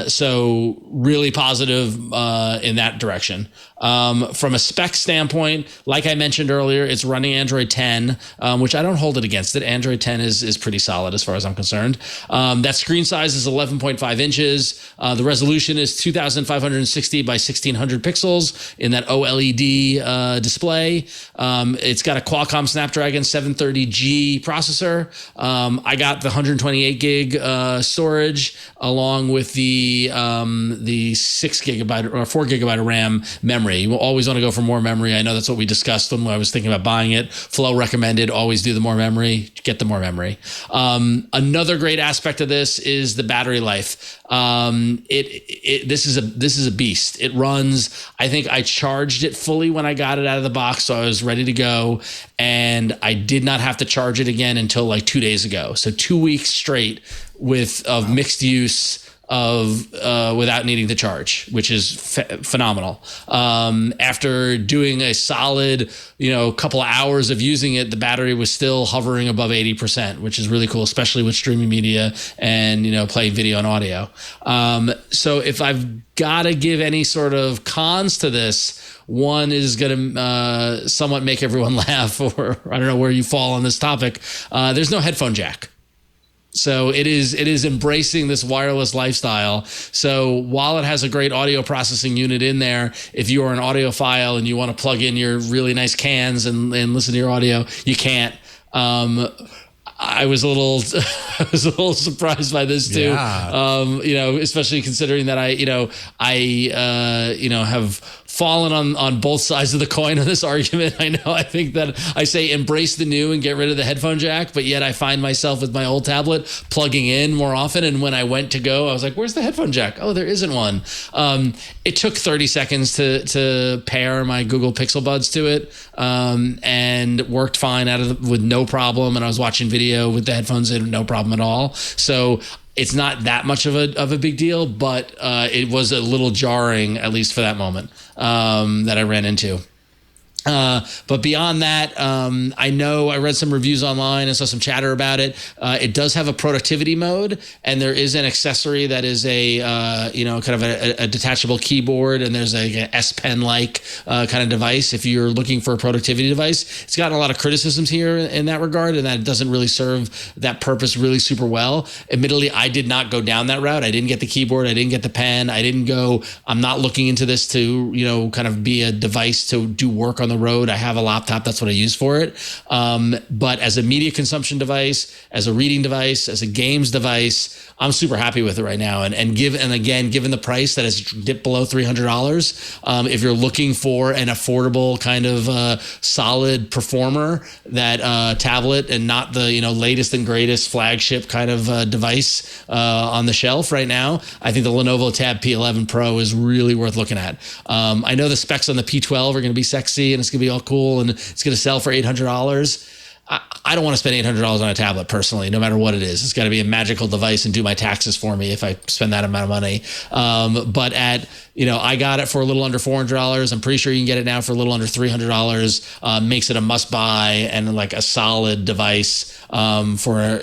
So really positive in that direction. From a spec standpoint, like I mentioned earlier, it's running Android 10, which I don't hold it against it. Android 10 is pretty solid as far as I'm concerned. That screen size is 11.5 inches. The resolution is 2,560 by 1,600 pixels in that OLED display. It's got a Qualcomm Snapdragon 730G processor. I got the 128 gig storage along with the 6 gigabyte or 4 gigabyte of RAM memory. You will always want to go for more memory. I know that's what we discussed when I was thinking about buying it. Flo recommended always do the more memory, get the more memory. Another great aspect of this is the battery life. This is a beast. It runs, I think I charged it fully when I got it out of the box, so I was ready to go, and I did not have to charge it again until like 2 days ago. So 2 weeks straight of mixed use without needing to charge, which is phenomenal. After doing a solid, couple of hours of using it, the battery was still hovering above 80%, which is really cool, especially with streaming media and, playing video and audio. So if I've got to give any sort of cons to this, one is going to somewhat make everyone laugh, or I don't know where you fall on this topic. There's no headphone jack. So it is embracing this wireless lifestyle. So while it has a great audio processing unit in there, if you are an audiophile and you want to plug in your really nice cans and listen to your audio, you can't. I was a little surprised by this too. Yeah. Especially considering that I have fallen on both sides of the coin on this argument. I think that I say embrace the new and get rid of the headphone jack, but yet I find myself with my old tablet plugging in more often. And when I went to go, I was like, where's the headphone jack? Oh, there isn't one. It took 30 seconds to pair my Google Pixel Buds to it, and worked fine with no problem. And I was watching video with the headphones in, no problem at all. So it's not that much of a big deal, but it was a little jarring, at least for that moment, that I ran into. But beyond that, I know I read some reviews online and saw some chatter about it. It does have a productivity mode, and there is an accessory that is a kind of a detachable keyboard, and there's an S Pen like kind of device. If you're looking for a productivity device, it's gotten a lot of criticisms here in that regard, and that it doesn't really serve that purpose really super well. Admittedly, I did not go down that route. I didn't get the keyboard. I didn't get the pen. I'm not looking into this to kind of be a device to do work on the road. I have a laptop. That's what I use for it. But as a media consumption device, as a reading device, as a games device, I'm super happy with it right now. And given the price that has dipped below $300, if you're looking for an affordable kind of solid performer, that tablet and not the latest and greatest flagship kind of device on the shelf right now, I think the Lenovo Tab P11 Pro is really worth looking at. I know the specs on the P12 are going to be sexy and it's going to be all cool and it's going to sell for $800. I don't want to spend $800 on a tablet personally, no matter what it is. It's got to be a magical device and do my taxes for me if I spend that amount of money. But I got it for a little under $400. I'm pretty sure you can get it now for a little under $300. Makes it a must buy and like a solid device for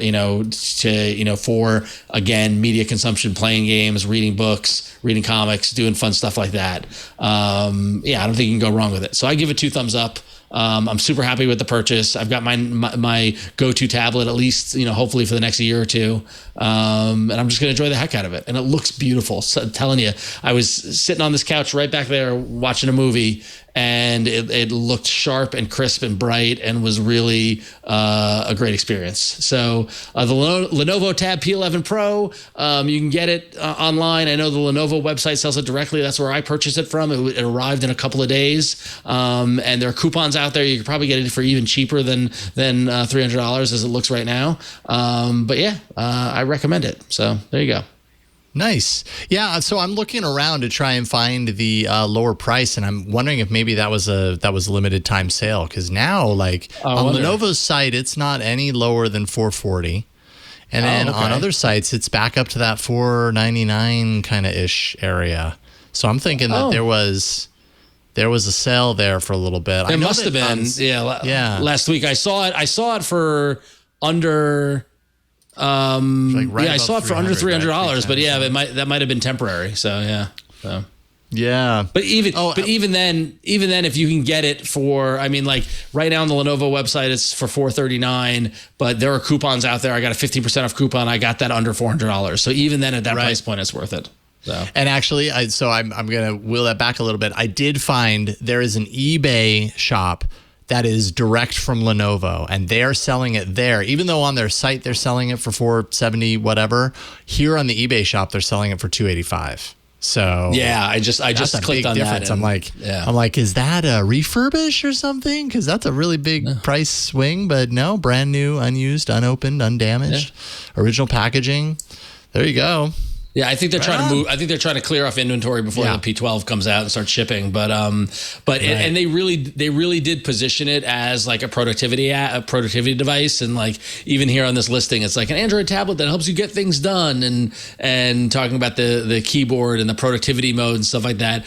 again, media consumption, playing games, reading books, reading comics, doing fun stuff like that. I don't think you can go wrong with it. So I give it 2 thumbs up. I'm super happy with the purchase. I've got my go-to tablet, at least, hopefully for the next year or two. And I'm just going to enjoy the heck out of it. And it looks beautiful. So, I'm telling you, I was sitting on this couch right back there watching a movie, and it looked sharp and crisp and bright and was really a great experience. So the Lenovo Tab P11 Pro, you can get it online. I know the Lenovo website sells it directly. That's where I purchased it from. It arrived in a couple of days. And there are coupons out there. You could probably get it for even cheaper than $300 as it looks right now. But yeah, I recommend it. So there you go. Nice. Yeah, so I'm looking around to try and find the lower price, and I'm wondering if maybe that was a limited time sale, because now, on Lenovo's site, it's not any lower than $440, and then on other sites, it's back up to that $499 kind of ish area. So I'm thinking that there was a sale there for a little bit. There must have been. Last week I saw it for under. I saw it for under $300, but yeah, that might have been temporary. So yeah. Yeah. But even then, if you can get it for, right now on the Lenovo website, it's for $439, but there are coupons out there. I got a 15% off coupon. I got that under $400. So even then at that price point, it's worth it. So. And actually, I'm going to wheel that back a little bit. I did find there is an eBay shop that is direct from Lenovo, and they're selling it there. Even though on their site they're selling it for $470 whatever, here on the eBay shop they're selling it for $285. So yeah, I just clicked on difference. that. I'm like, is that a refurbish or something? Because that's a really big price swing. But no, brand new, unused, unopened, undamaged, original packaging. There you go. Yeah, I think they're trying to move. I think they're trying to clear off inventory before the P12 comes out and starts shipping. But and they really did position it as like a productivity device. And like even here on this listing, it's like an Android tablet that helps you get things done. And talking about the keyboard and the productivity mode and stuff like that.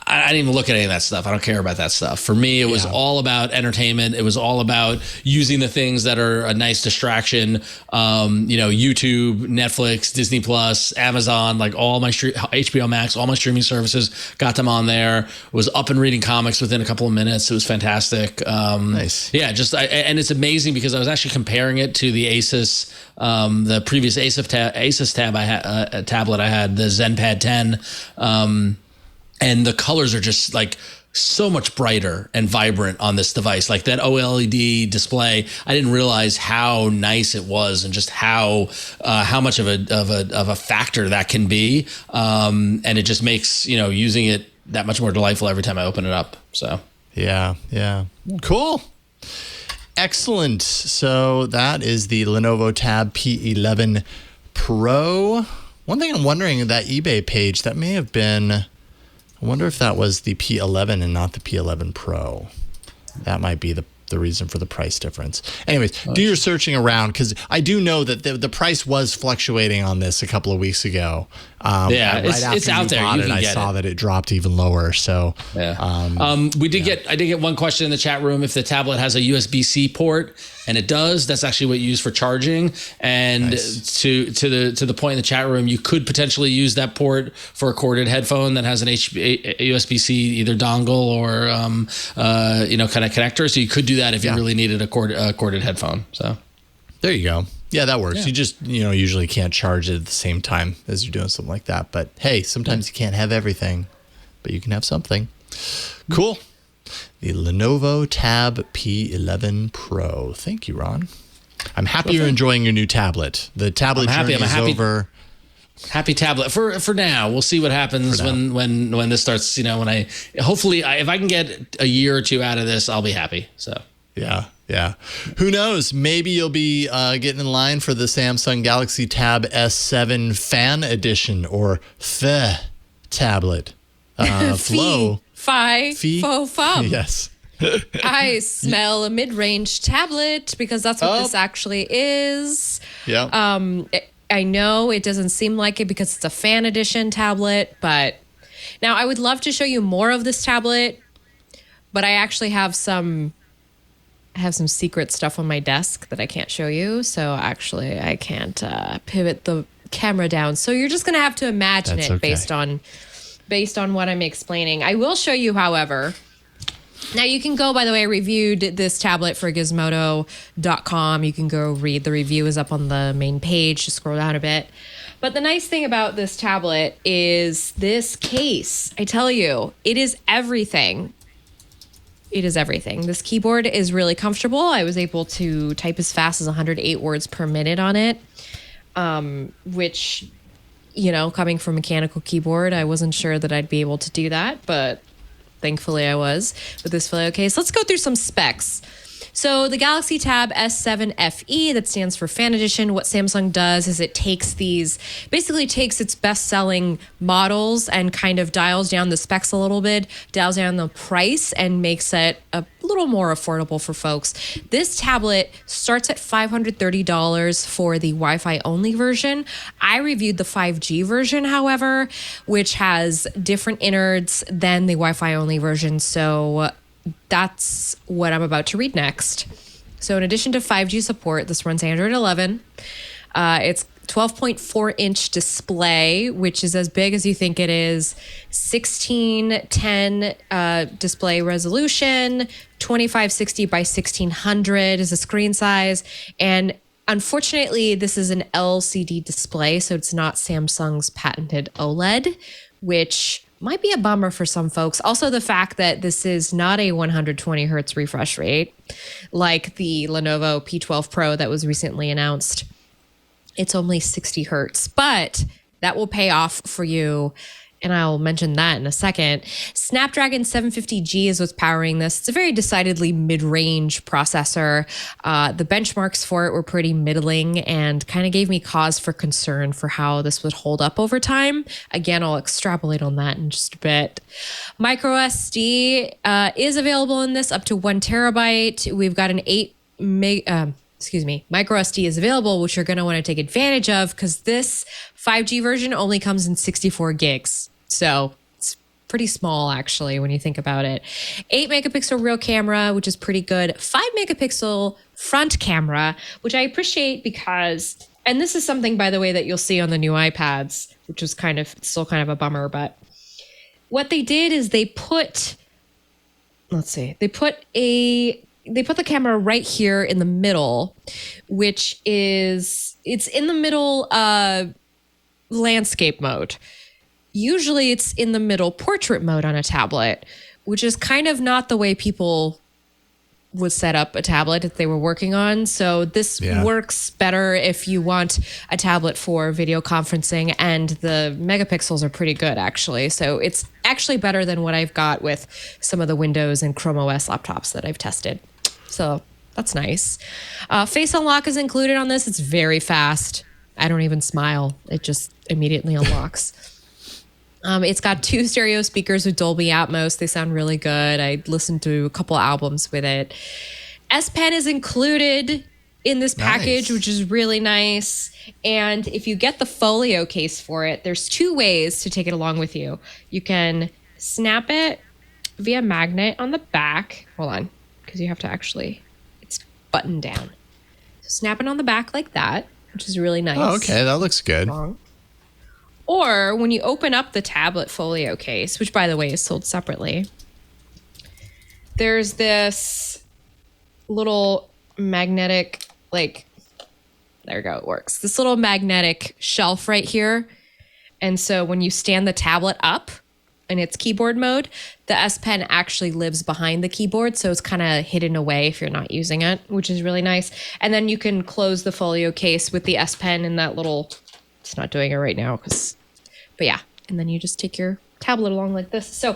I didn't even look at any of that stuff. I don't care about that stuff. For me, it was all about entertainment. It was all about using the things that are a nice distraction. YouTube, Netflix, Disney Plus, Amazon, like all my HBO Max, all my streaming services, got them on there. Was up and reading comics within a couple of minutes. It was fantastic. Nice. Yeah, and it's amazing because I was actually comparing it to the Asus, the previous Asus tablet I had, the ZenPad 10. And the colors are just like so much brighter and vibrant on this device. Like that OLED display, I didn't realize how nice it was and just how much of a factor that can be. And it just makes, using it that much more delightful every time I open it up. So yeah. Cool. Excellent. So that is the Lenovo Tab P11 Pro. One thing I'm wondering, that eBay page, that may have been, I wonder if that was the P11 and not the P11 Pro. That might be the reason for the price difference. Anyways, do your searching around, because I do know that the price was fluctuating on this a couple of weeks ago. It's out there. You can I get saw that it dropped even lower. So I did get one question in the chat room if the tablet has a USB-C port, and it does. That's actually what you use for charging. And to the point in the chat room, you could potentially use that port for a corded headphone that has an USB-C either dongle or kind of connector. So you could do that if you really needed a corded headphone. So there you go. Yeah, that works. Yeah. You just, usually can't charge it at the same time as you're doing something like that. But hey, sometimes you can't have everything, but you can have something. Cool. The Lenovo Tab P11 Pro. Thank you, Ron. I'm happy you're enjoying your new tablet. The tablet journey is over. Happy tablet for now. We'll see what happens when this starts. Hopefully if I can get a year or two out of this, I'll be happy. So yeah. Who knows? Maybe you'll be getting in line for the Samsung Galaxy Tab S7 Fan Edition or FE tablet. Flow. Fo. Yes. I smell a mid-range tablet because that's what this actually is. Yeah. I know it doesn't seem like it because it's a fan edition tablet, but now I would love to show you more of this tablet, but I actually have some secret stuff on my desk that I can't show you. So actually I can't pivot the camera down. So you're just going to have to imagine based on what I'm explaining. I will show you, however. Now you can go, by the way, I reviewed this tablet for gizmodo.com. You can go read. The review is up on the main page. Just scroll down a bit. But the nice thing about this tablet is this case. I tell you, it is everything. It is everything. This keyboard is really comfortable. I was able to type as fast as 108 words per minute on it, which, coming from a mechanical keyboard, I wasn't sure that I'd be able to do that, but thankfully I was with this Folio case. Let's go through some specs. So the Galaxy Tab S7 FE, that stands for Fan Edition. What Samsung does is it takes its best-selling models and kind of dials down the specs a little bit, dials down the price, and makes it a little more affordable for folks. This tablet starts at $530 for the Wi-Fi only version. I reviewed the 5G version, however, which has different innards than the Wi-Fi only version. So that's what I'm about to read next. So in addition to 5G support, this runs Android 11. It's 12.4-inch display, which is as big as you think it is. 1610 display resolution, 2560 by 1600 is the screen size. And unfortunately, this is an LCD display, so it's not Samsung's patented OLED, which might be a bummer for some folks. Also, the fact that this is not a 120 hertz refresh rate like the Lenovo P12 Pro that was recently announced. It's only 60 hertz, but that will pay off for you. And I'll mention that in a second. Snapdragon 750G is what's powering this. It's a very decidedly mid-range processor. The benchmarks for it were pretty middling and kind of gave me cause for concern for how this would hold up over time. Again, I'll extrapolate on that in just a bit. Micro SD is available in this up to 1 terabyte. We've got an micro SD is available, which you're going to want to take advantage of because this 5G version only comes in 64 gigs. So it's pretty small, actually, when you think about it. 8 megapixel real camera, which is pretty good. 5 megapixel front camera, which I appreciate because, and this is something, by the way, that you'll see on the new iPads, which is still kind of a bummer, but what they did is they put the camera right here in the middle, which is, it's in the middle landscape mode. Usually it's in the middle portrait mode on a tablet, which is kind of not the way people would set up a tablet that they were working on. So this works better if you want a tablet for video conferencing, and the megapixels are pretty good actually. So it's actually better than what I've got with some of the Windows and Chrome OS laptops that I've tested. So that's nice. Face unlock is included on this. It's very fast. I don't even smile. It just immediately unlocks. It's got 2 stereo speakers with Dolby Atmos. They sound really good. I listened to a couple albums with it. S Pen is included in this package, which is really nice. And if you get the folio case for it, there's 2 ways to take it along with you. You can snap it via magnet on the back. Hold on, because you have to actually, it's buttoned down. So snap it on the back like that, which is really nice. Oh, okay. That looks good. Or when you open up the tablet folio case, which by the way is sold separately, there's this little magnetic, like, there we go, it works. This little magnetic shelf right here. And so when you stand the tablet up in its keyboard mode, the S Pen actually lives behind the keyboard. So it's kind of hidden away if you're not using it, which is really nice. And then you can close the folio case with the S Pen in that little, it's not doing it right now but yeah. And then you just take your tablet along like this. So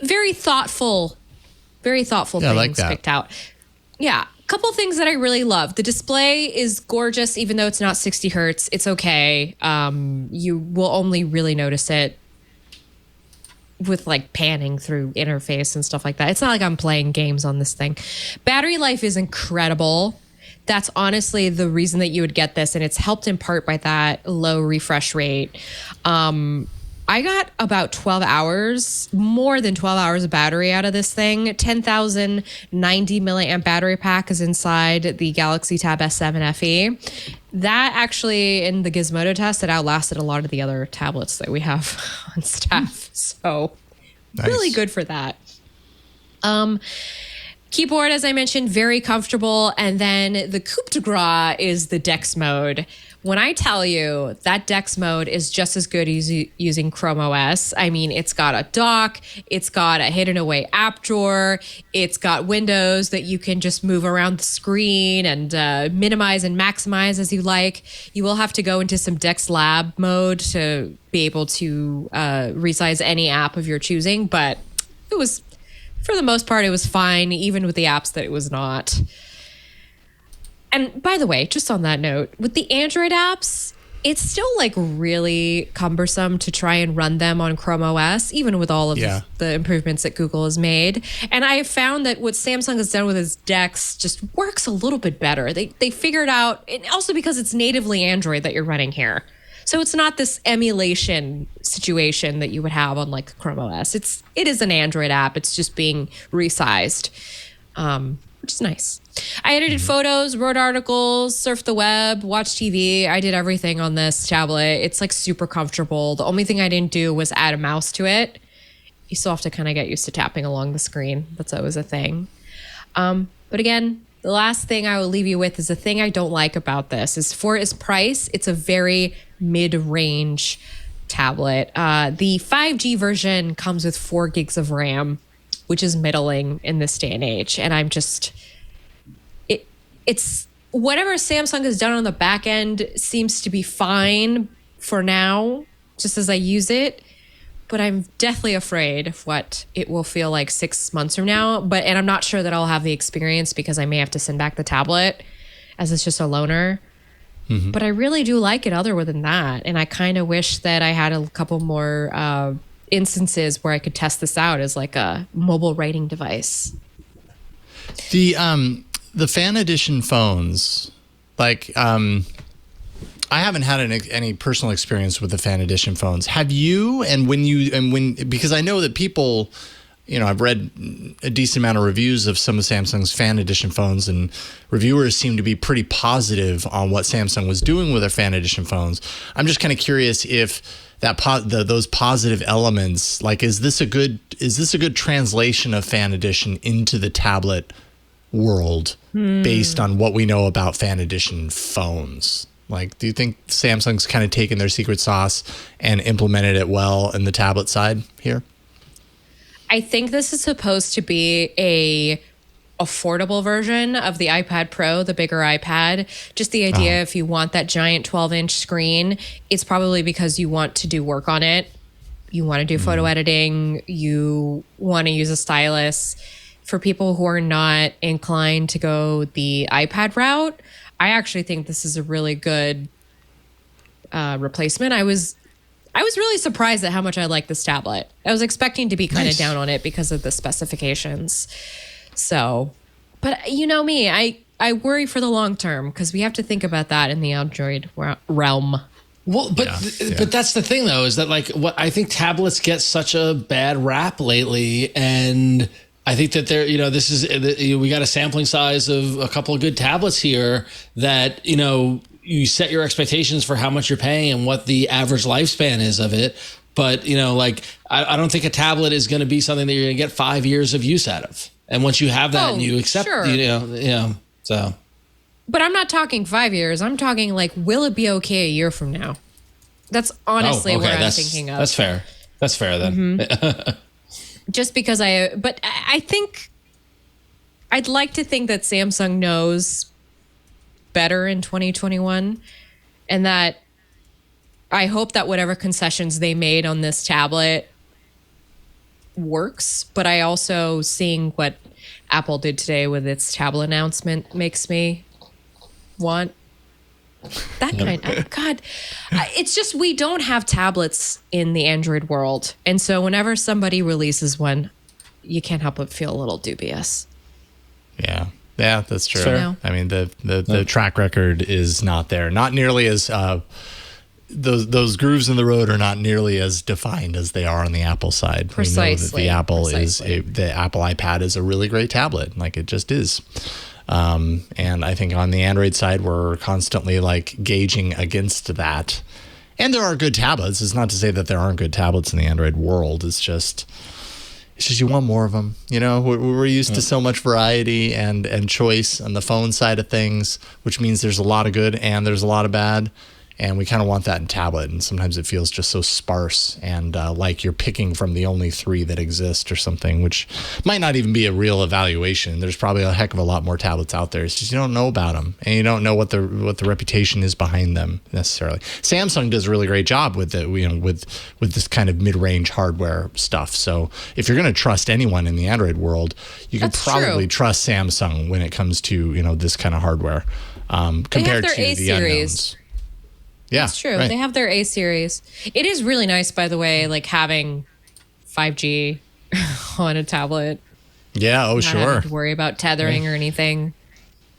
very thoughtful things like that. picked out. Yeah. Couple things that I really love. The display is gorgeous, even though it's not 60 hertz. It's okay. You will only really notice it with like panning through interface and stuff like that. It's not like I'm playing games on this thing. Battery life is incredible. That's honestly the reason that you would get this, and it's helped in part by that low refresh rate. I got about 12 hours, more than 12 hours of battery out of this thing. 10,090 milliamp battery pack is inside the Galaxy Tab S7 FE. That actually, in the Gizmodo test, it outlasted a lot of the other tablets that we have on staff. So really good for that. Keyboard, as I mentioned, very comfortable. And then the coup de grace is the Dex mode. When I tell you that Dex mode is just as good as using Chrome OS, I mean, it's got a dock, it's got a hidden away app drawer, it's got windows that you can just move around the screen and minimize and maximize as you like. You will have to go into some Dex Lab mode to be able to resize any app of your choosing, but it was, for the most part, it was fine, even with the apps that it was not. And by the way, just on that note, with the Android apps, it's still like really cumbersome to try and run them on Chrome OS, even with all of the improvements that Google has made. And I have found that what Samsung has done with its Dex just works a little bit better. They figured out, and also because it's natively Android that you're running here. So it's not this emulation situation that you would have on like Chrome OS. It is an Android app. It's just being resized, which is nice. I edited photos, wrote articles, surfed the web, watched TV. I did everything on this tablet. It's like super comfortable. The only thing I didn't do was add a mouse to it. You still have to kind of get used to tapping along the screen. That's always a thing. But again, the last thing I will leave you with is the thing I don't like about this is for its price, it's a very mid-range tablet. The 5G version comes with 4 gigs of RAM, which is middling in this day and age. And I'm just, it's whatever Samsung has done on the back end seems to be fine for now, just as I use it. But I'm deathly afraid of what it will feel like 6 months from now. And I'm not sure that I'll have the experience because I may have to send back the tablet as it's just a loaner. But I really do like it other than that. And I kind of wish that I had a couple more instances where I could test this out as like a mobile writing device. The fan edition phones, like I haven't had any personal experience with the fan edition phones. Have you? And because I know that people, I've read a decent amount of reviews of some of Samsung's fan edition phones, and reviewers seem to be pretty positive on what Samsung was doing with their fan edition phones. I'm just kind of curious if those positive elements, like, is this a good translation of fan edition into the tablet world based on what we know about fan edition phones? Like, do you think Samsung's kind of taken their secret sauce and implemented it well in the tablet side here? I think this is supposed to be a affordable version of the iPad Pro, the bigger iPad. Just the idea, if you want that giant 12-inch screen, it's probably because you want to do work on it. You want to do photo editing. You want to use a stylus. For people who are not inclined to go the iPad route, I actually think this is a really good replacement. I was really surprised at how much I like this tablet. I was expecting to be kind of down on it because of the specifications. So, but you know me, I worry for the long term because we have to think about that in the Android realm. Well, but that's the thing though, is that like what I think tablets get such a bad rap lately, and I think that this is we got a sampling size of a couple of good tablets here that you set your expectations for how much you're paying and what the average lifespan is of it. But I don't think a tablet is going to be something that you're going to get 5 years of use out of. And once you have that and you accept, so. But I'm not talking 5 years. I'm talking like, will it be okay a year from now? That's honestly what I'm thinking of. That's fair. That's fair then. Mm-hmm. Just because but I think I'd like to think that Samsung knows better in 2021, and that I hope that whatever concessions they made on this tablet works. But I also, seeing what Apple did today with its tablet announcement, makes me want that kind of, God, it's just, we don't have tablets in the Android world. And so whenever somebody releases one, you can't help but feel a little dubious. Yeah. Yeah, that's true. Sure. I mean, the track record is not there. Not nearly as, those grooves in the road are not nearly as defined as they are on the Apple side. Precisely. We know that the Apple iPad is a really great tablet. Like, it just is. And I think on the Android side, we're constantly like gauging against that. And there are good tablets. It's not to say that there aren't good tablets in the Android world. It's just you want more of them. We're used to so much variety and choice on the phone side of things, which means there's a lot of good and there's a lot of bad. And we kind of want that in tablet. And sometimes it feels just so sparse and like you're picking from the only 3 that exist or something, which might not even be a real evaluation. There's probably a heck of a lot more tablets out there. It's just you don't know about them, and you don't know what the reputation is behind them necessarily. Samsung does a really great job with it, with this kind of mid-range hardware stuff. So if you're going to trust anyone in the Android world, you can probably trust Samsung when it comes to this kind of hardware compared to the unknowns. Yeah, that's true. Right. They have their A series. It is really nice, by the way, like having 5G on a tablet. Yeah, not sure. having to worry about tethering or anything.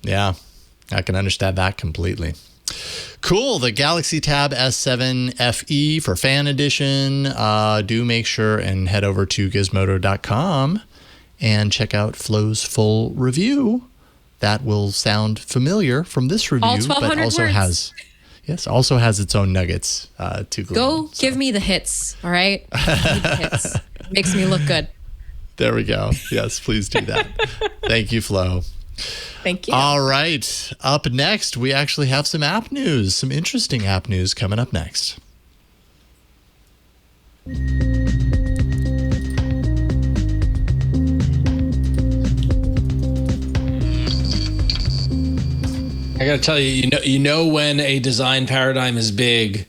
Yeah, I can understand that completely. Cool. The Galaxy Tab S7 FE for Fan Edition. Do make sure and head over to gizmodo.com and check out Flo's full review. That will sound familiar from this review, All 1,200 but also words. also has its own nuggets to Go give me the hits, all right? I need the hits. Makes me look good. There we go. Yes, please do that. Thank you, Flo. Thank you. All right. Up next, we actually have some app news, some interesting app news coming up next. I got to tell you, you know when a design paradigm is big,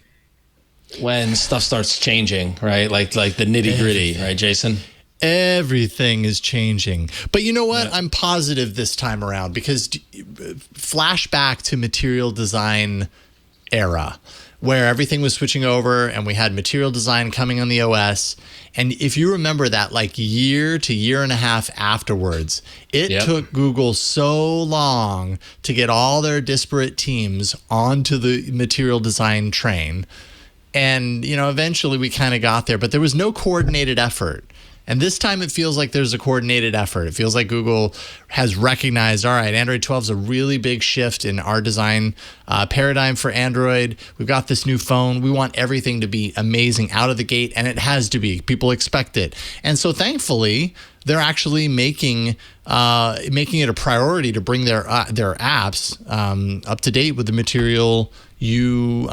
when stuff starts changing, right? Like the nitty gritty, right, Jason? Everything is changing. But you know what? Yeah. I'm positive this time around because flashback to material design era where everything was switching over and we had material design coming on the OS. And if you remember that, like year to year and a half afterwards, it took Google so long to get all their disparate teams onto the material design train. And, eventually we kind of got there, but there was no coordinated effort. And this time it feels like there's a coordinated effort. It feels like Google has recognized, all right, Android 12 is a really big shift in our design paradigm for Android. We've got this new phone. We want everything to be amazing out of the gate, and it has to be. People expect it. And so thankfully, they're actually making it a priority to bring their apps up to date with the Material U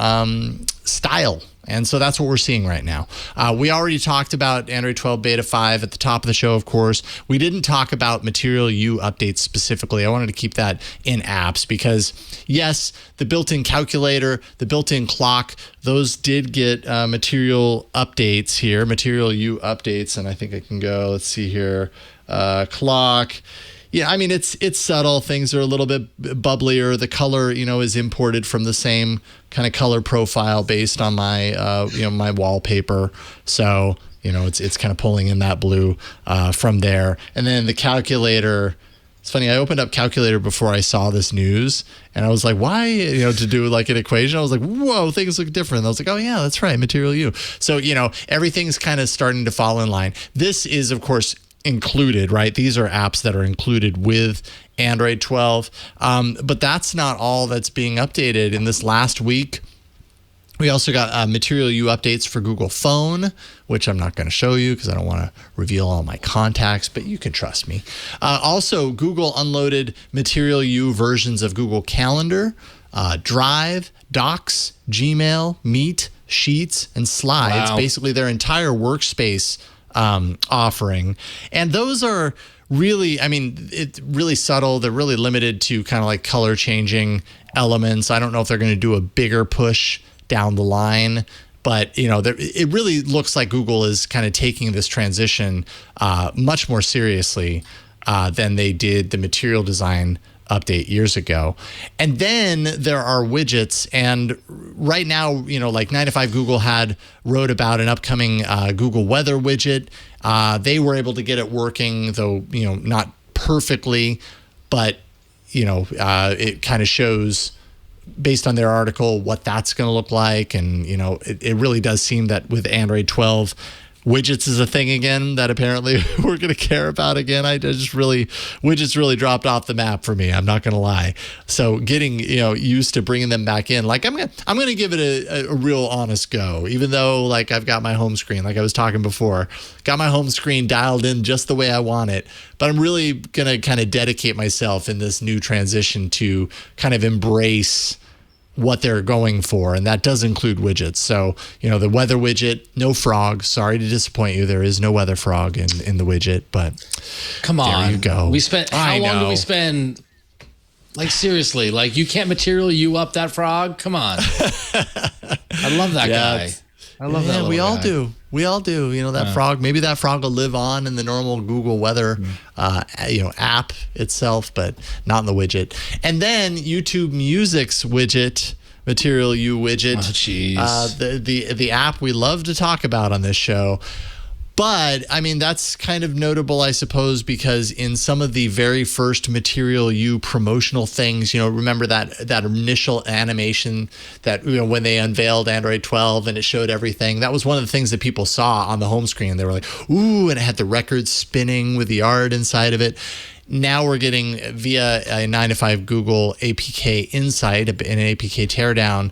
style And so that's what we're seeing right now. We already talked about Android 12 Beta 5 at the top of the show, of course. We didn't talk about Material U updates specifically. I wanted to keep that in apps because, yes, the built-in calculator, the built-in clock, those did get Material updates here, Material U updates. And I think I can go, let's see here, clock. Yeah, I mean, it's subtle. Things are a little bit bubblier. The color, is imported from the same kind of color profile based on my, my wallpaper. So, it's kind of pulling in that blue from there. And then the calculator, it's funny, I opened up calculator before I saw this news, and I was like, why, to do like an equation? I was like, whoa, things look different. And I was like, oh yeah, that's right, Material U. So, everything's kind of starting to fall in line. This is, of course, included, right? These are apps that are included with Android 12. But that's not all that's being updated. In this last week, we also got Material U updates for Google Phone, which I'm not going to show you because I don't want to reveal all my contacts, but you can trust me. Also, Google unloaded Material U versions of Google Calendar, Drive, Docs, Gmail, Meet, Sheets, and Slides. Wow. Basically, their entire Workspace offering. And those are really, it's really subtle. They're really limited to kind of like color changing elements. I don't know if they're going to do a bigger push down the line, but it really looks like Google is kind of taking this transition much more seriously than they did the material design update years ago. And then there are widgets, and right now, like 9 to 5 Google wrote about an upcoming Google Weather widget. They were able to get it working, though, not perfectly, but, it kind of shows based on their article what that's going to look like. And, it really does seem that with Android 12, widgets is a thing again that apparently we're going to care about again. Widgets really dropped off the map for me. I'm not going to lie. So getting, used to bringing them back in, like I'm going to give it a real honest go, even though like I've got my home screen, like I was talking before, got my home screen dialed in just the way I want it. But I'm really going to kind of dedicate myself in this new transition to kind of embrace what they're going for, and that does include widgets. So, the weather widget, no frog. Sorry to disappoint you. There is no weather frog in the widget, but come on. There you go. How long do we spend? Like, seriously, like you can't Material U up that frog? Come on. I love that guy. I love that. We all do. We all do. That frog, maybe that frog will live on in the normal Google Weather, app itself, but not in the widget. And then YouTube Music's widget, Material U widget. Oh, jeez. The app we love to talk about on this show. But, that's kind of notable, I suppose, because in some of the very first Material U promotional things, remember that initial animation that, when they unveiled Android 12 and it showed everything, that was one of the things that people saw on the home screen. They were like, ooh, and it had the record spinning with the art inside of it. Now we're getting via a 9 to 5 Google APK Insight, an APK teardown.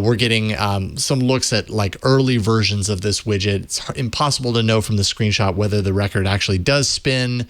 We're getting some looks at like early versions of this widget. It's impossible to know from the screenshot whether the record actually does spin,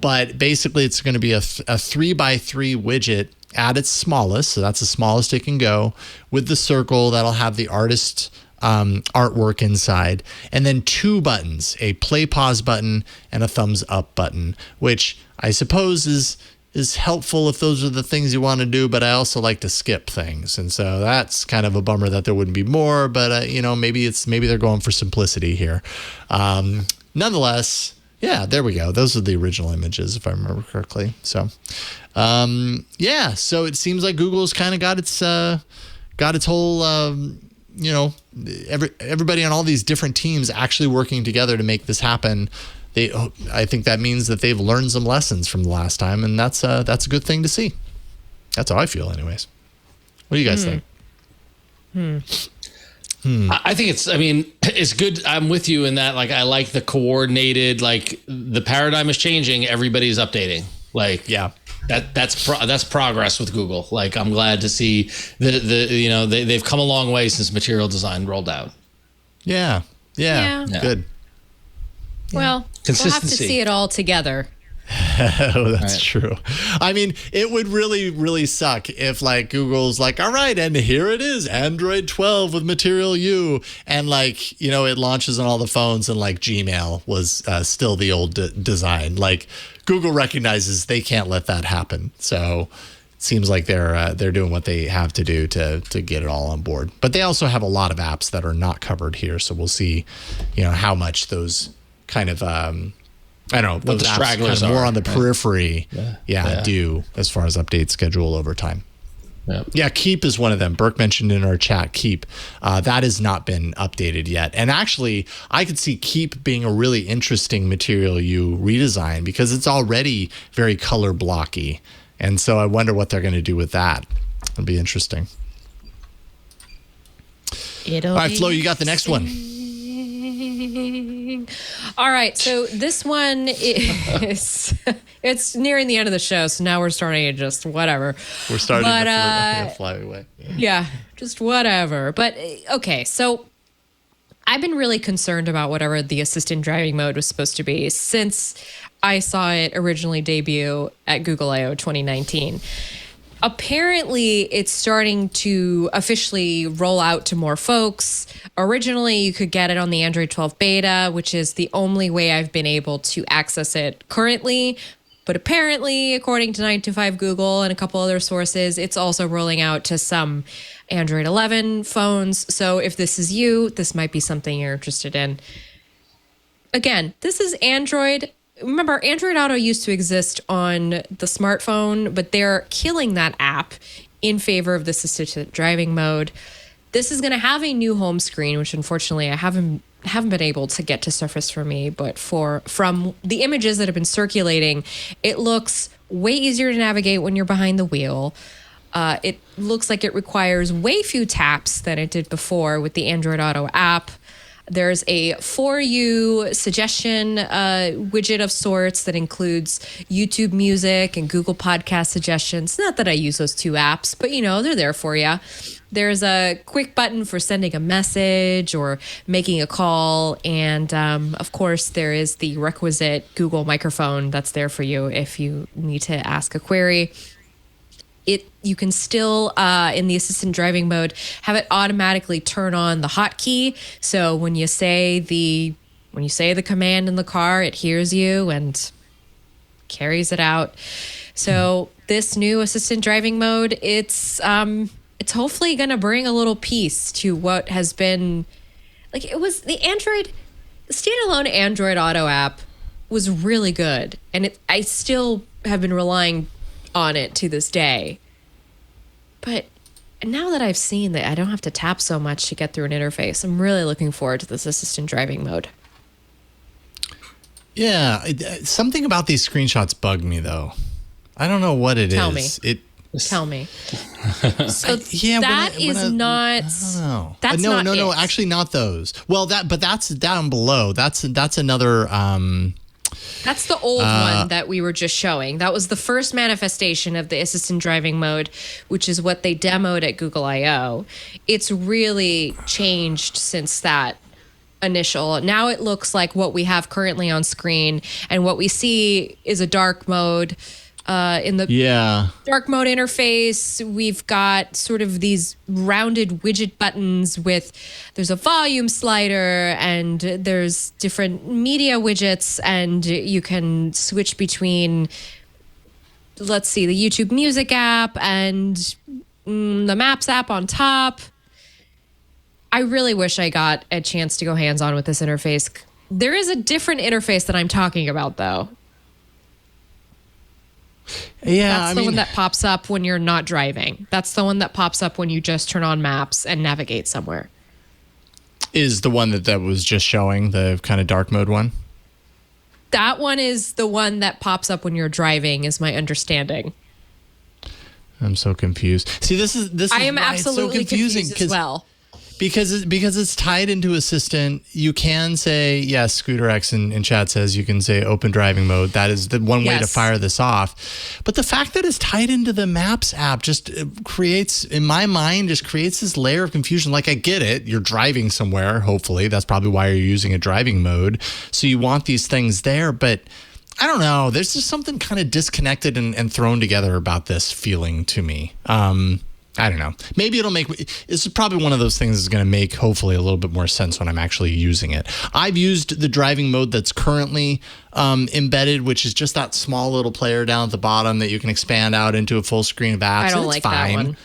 but basically it's going to be a 3x3 widget at its smallest. So that's the smallest it can go, with the circle that'll have the artist artwork inside, and then 2 buttons, a play pause button and a thumbs up button, which I suppose is helpful if those are the things you want to do, but I also like to skip things. And so that's kind of a bummer that there wouldn't be more, but maybe they're going for simplicity here. Nonetheless, yeah, there we go. Those are the original images, if I remember correctly. So, so it seems like Google's kind of got its whole, everybody on all these different teams actually working together to make this happen. I think that means that they've learned some lessons from the last time, and that's a good thing to see. That's how I feel, anyways. What do you guys think? I think it's good. I'm with you in that. Like, I like the coordinated. Like, the paradigm is changing. Everybody's updating. Like, yeah. That's progress with Google. Like, I'm glad to see they've come a long way since material design rolled out. Yeah. Good. Well, we'll have to see it all together Oh, that's true. I mean, it would really, really suck if like Google's like, all right, and here it is, Android 12 with Material U. And like, you know, it launches on all the phones and like Gmail was still the old design. Like Google recognizes they can't let that happen. So it seems like they're doing what they have to do to get it all on board. But they also have a lot of apps that are not covered here. So we'll see, you know, how much those kind of, I don't know, those the apps stragglers kind of more are, on the periphery, Yeah. do as far as update schedule over time. Yeah, Keep is one of them. Burke mentioned in our chat, Keep. That has not been updated yet. And actually, I could see Keep being a really interesting Material U redesign because it's already very color blocky. And so I wonder what they're going to do with that. It'll be interesting. All right, Flo, you got the next one. All right, so this one is it's nearing the end of the show, so now we're starting to just whatever. We're starting to fly away. Yeah, just whatever. But okay, so I've been really concerned about whatever the assistant driving mode was supposed to be since I saw it originally debut at Google I/O 2019. Apparently, it's starting to officially roll out to more folks. Originally, you could get it on the Android 12 beta, which is the only way I've been able to access it currently. But apparently, according to 9to5 Google and a couple other sources, it's also rolling out to some Android 11 phones. So if this is you, this might be something you're interested in. Again, this is Android. Remember, Android Auto used to exist on the smartphone, but they're killing that app in favor of this assistant driving mode. This is going to have a new home screen, which unfortunately I haven't been able to get to surface for me. But from the images that have been circulating, it looks way easier to navigate when you're behind the wheel. It looks like it requires way few taps than it did before with the Android Auto app. There's a For You suggestion widget of sorts that includes YouTube Music and Google Podcast suggestions. Not that I use those two apps, but, you know, they're there for you. There's a quick button for sending a message or making a call. And, of course, there is the requisite Google microphone that's there for you if you need to ask a query. You can still, in the assistant driving mode, have it automatically turn on the hotkey. So when you say the command in the car, it hears you and carries it out. So this new assistant driving mode, it's hopefully going to bring a little peace to what has been, like, it was the standalone Android Auto app was really good, and I still have been relying on it to this day. But now that I've seen that I don't have to tap so much to get through an interface, I'm really looking forward to this assistant driving mode. Yeah, something about these screenshots bug me though. I don't know what it is. Tell me. So yeah, that is not. That's not no, it. actually not those. Well, that's down below. That's another. That's the old one that we were just showing. That was the first manifestation of the assistant driving mode, which is what they demoed at Google I/O. It's really changed since that initial. Now it looks like what we have currently on screen, and what we see is a dark mode. In the dark mode interface, we've got sort of these rounded widget buttons there's a volume slider and there's different media widgets, and you can switch between, let's see, the YouTube Music app and the Maps app on top. I really wish I got a chance to go hands-on with this interface. There is a different interface that I'm talking about, though. Yeah, that's the one that pops up when you're not driving. That's the one that pops up when you just turn on Maps and navigate somewhere. Is the one that was just showing, the kind of dark mode one? That one is the one that pops up when you're driving, is my understanding. I'm so confused. See, this is I am absolutely so confusing confused as well. Because it's tied into Assistant. You can say, yes, Scooter X in chat says you can say open driving mode. That is the one way to fire this off. But the fact that it's tied into the Maps app just creates, in my mind, this layer of confusion. Like, I get it. You're driving somewhere, hopefully. That's probably why you're using a driving mode. So you want these things there. But I don't know. There's just something kind of disconnected and thrown together about this feeling to me. I don't know. Maybe it'll make. This is probably one of those things that's going to make hopefully a little bit more sense when I'm actually using it. I've used the driving mode that's currently embedded, which is just that small little player down at the bottom that you can expand out into a full screen of apps. I don't like that one.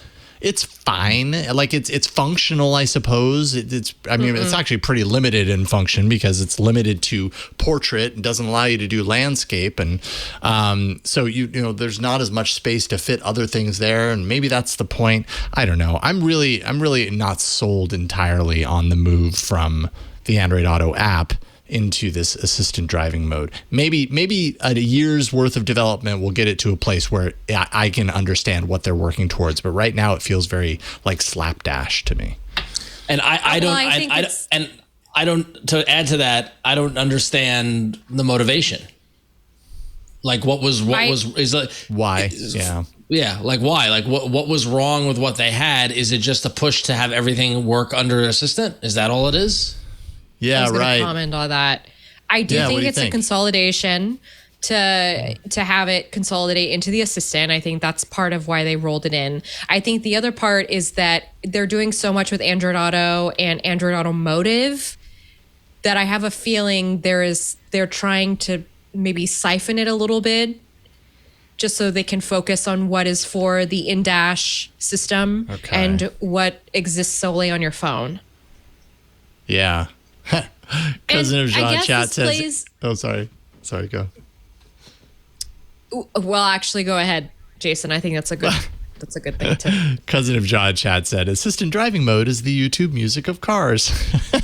It's fine. Like it's functional, I suppose. It's actually pretty limited in function because it's limited to portrait and doesn't allow you to do landscape. And so you there's not as much space to fit other things there. And maybe that's the point. I don't know. I'm really not sold entirely on the move from the Android Auto app into this assistant driving mode. Maybe a year's worth of development will get it to a place where I can understand what they're working towards. But right now it feels very like slapdash to me. And I don't, to add to that, I don't understand the motivation. Like why? Yeah. Yeah, like why? Like what was wrong with what they had? Is it just a push to have everything work under Assistant? Is that all it is? Yeah, I was right. Comment on that. I do think it's a consolidation to have it consolidate into the Assistant. I think that's part of why they rolled it in. I think the other part is that they're doing so much with Android Auto and Android Automotive that I have a feeling they're trying to maybe siphon it a little bit just so they can focus on what is for the in-dash system and what exists solely on your phone. Yeah. Cousin of John chat says, sorry, go. Well, actually, go ahead, Jason. I think that's a good thing too. Cousin of John chat said, assistant driving mode is the YouTube music of cars.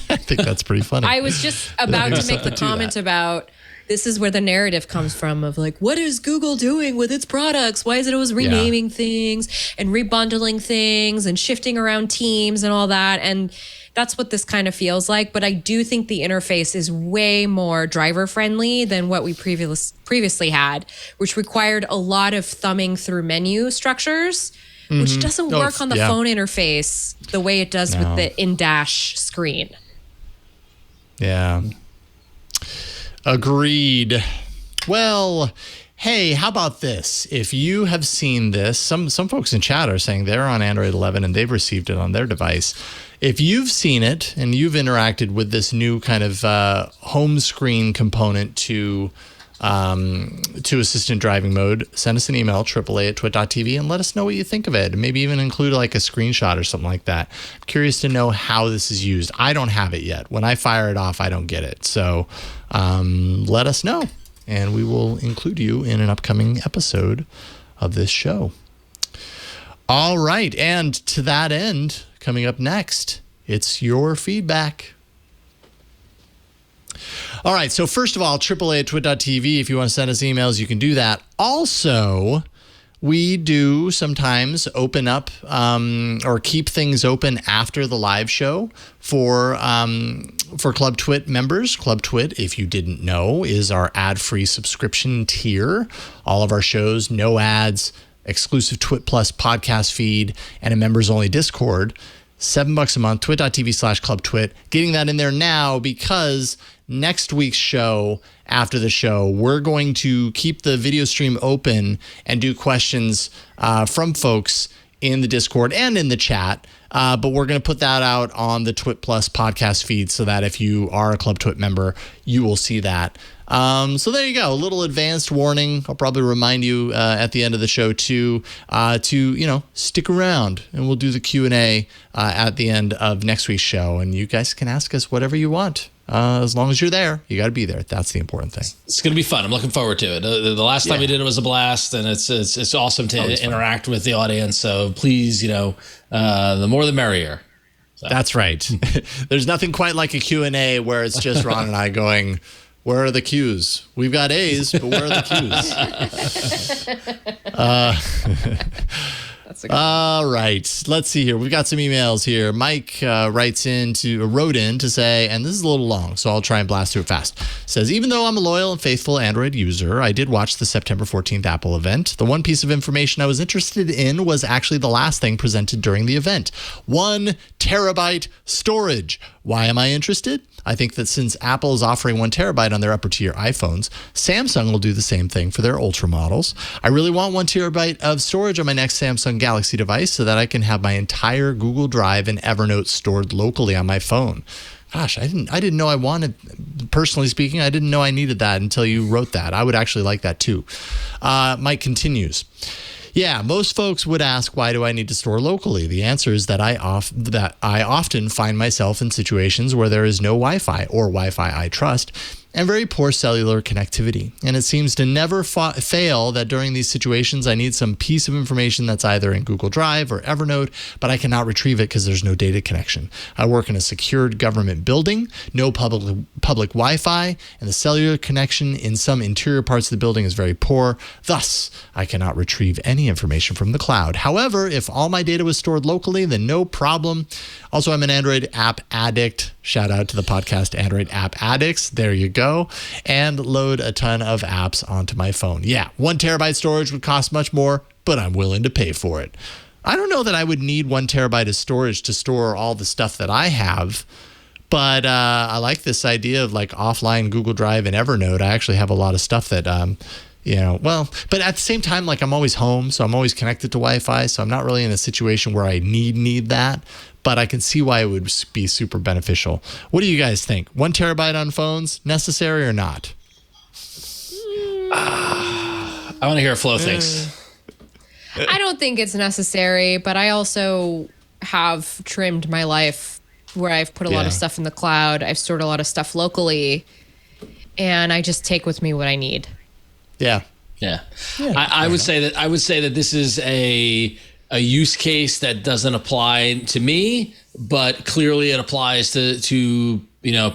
I think that's pretty funny. I was just about to make the comment about this is where the narrative comes from of like, what is Google doing with its products? Why is it always renaming things and rebundling things and shifting around teams and all that? And that's what this kind of feels like. But I do think the interface is way more driver friendly than what we previously had, which required a lot of thumbing through menu structures, which doesn't work on the phone interface the way it does with the in-dash screen. Yeah. Agreed. Well, hey, how about this? If you have seen this, some folks in chat are saying they're on Android 11 and they've received it on their device. If you've seen it and you've interacted with this new kind of home screen component to assistant driving mode, send us an email, AAA@twit.tv, and let us know what you think of it. And maybe even include like a screenshot or something like that. I'm curious to know how this is used. I don't have it yet. When I fire it off, I don't get it. So let us know, and we will include you in an upcoming episode of this show. All right, and to that end, coming up next, it's your feedback. All right, so first of all, AAA@twit.tv. If you want to send us emails, you can do that. Also, we do sometimes open up or keep things open after the live show for Club Twit members. Club Twit, if you didn't know, is our ad-free subscription tier. All of our shows, no ads, exclusive Twit Plus podcast feed, and a members-only Discord. $7 a month, twit.tv/clubtwit. Getting that in there now because next week's show, after the show, we're going to keep the video stream open and do questions from folks in the Discord and in the chat. But we're going to put that out on the Twit Plus podcast feed so that if you are a Club Twit member, you will see that. So there you go. A little advanced warning. I'll probably remind you at the end of the show to stick around, and we'll do the Q&A at the end of next week's show. And you guys can ask us whatever you want. As long as you're there, you got to be there. That's the important thing. It's going to be fun. I'm looking forward to it. The last time we did it was a blast, and it's awesome to interact with the audience. So please, the more the merrier. So. That's right. There's nothing quite like a Q&A where it's just Ron and I going, where are the Q's? We've got A's, but where are the Q's? That's a good All right. Let's see here. We've got some emails here. Mike wrote in to say, and this is a little long, so I'll try and blast through it fast. Says, even though I'm a loyal and faithful Android user, I did watch the September 14th Apple event. The one piece of information I was interested in was actually the last thing presented during the event. 1 terabyte storage. Why am I interested? I think that since Apple is offering 1 terabyte on their upper tier iPhones, Samsung will do the same thing for their Ultra models. I really want 1 terabyte of storage on my next Samsung Galaxy device so that I can have my entire Google Drive and Evernote stored locally on my phone. Gosh, I didn't know I wanted, personally speaking, I didn't know I needed that until you wrote that. I would actually like that too. Mike continues. Yeah, most folks would ask, why do I need to store locally? The answer is that I often find myself in situations where there is no Wi-Fi or Wi-Fi I trust and very poor cellular connectivity. And it seems to never fail that during these situations, I need some piece of information that's either in Google Drive or Evernote, but I cannot retrieve it because there's no data connection. I work in a secured government building, no public Wi-Fi, and the cellular connection in some interior parts of the building is very poor. Thus, I cannot retrieve any information from the cloud. However, if all my data was stored locally, then no problem. Also, I'm an Android app addict. Shout out to the podcast Android App Addicts. There you go. And load a ton of apps onto my phone. Yeah, 1 terabyte storage would cost much more, but I'm willing to pay for it. I don't know that I would need 1 terabyte of storage to store all the stuff that I have, but I like this idea of like offline Google Drive and Evernote. I actually have a lot of stuff that, but at the same time, like I'm always home, so I'm always connected to Wi-Fi, so I'm not really in a situation where I need that. But I can see why it would be super beneficial. What do you guys think? 1 terabyte on phones, necessary or not? I want to hear Flo thinks. I don't think it's necessary, but I also have trimmed my life where I've put a lot of stuff in the cloud. I've stored a lot of stuff locally, and I just take with me what I need. Yeah. I would say that this is a use case that doesn't apply to me, but clearly it applies to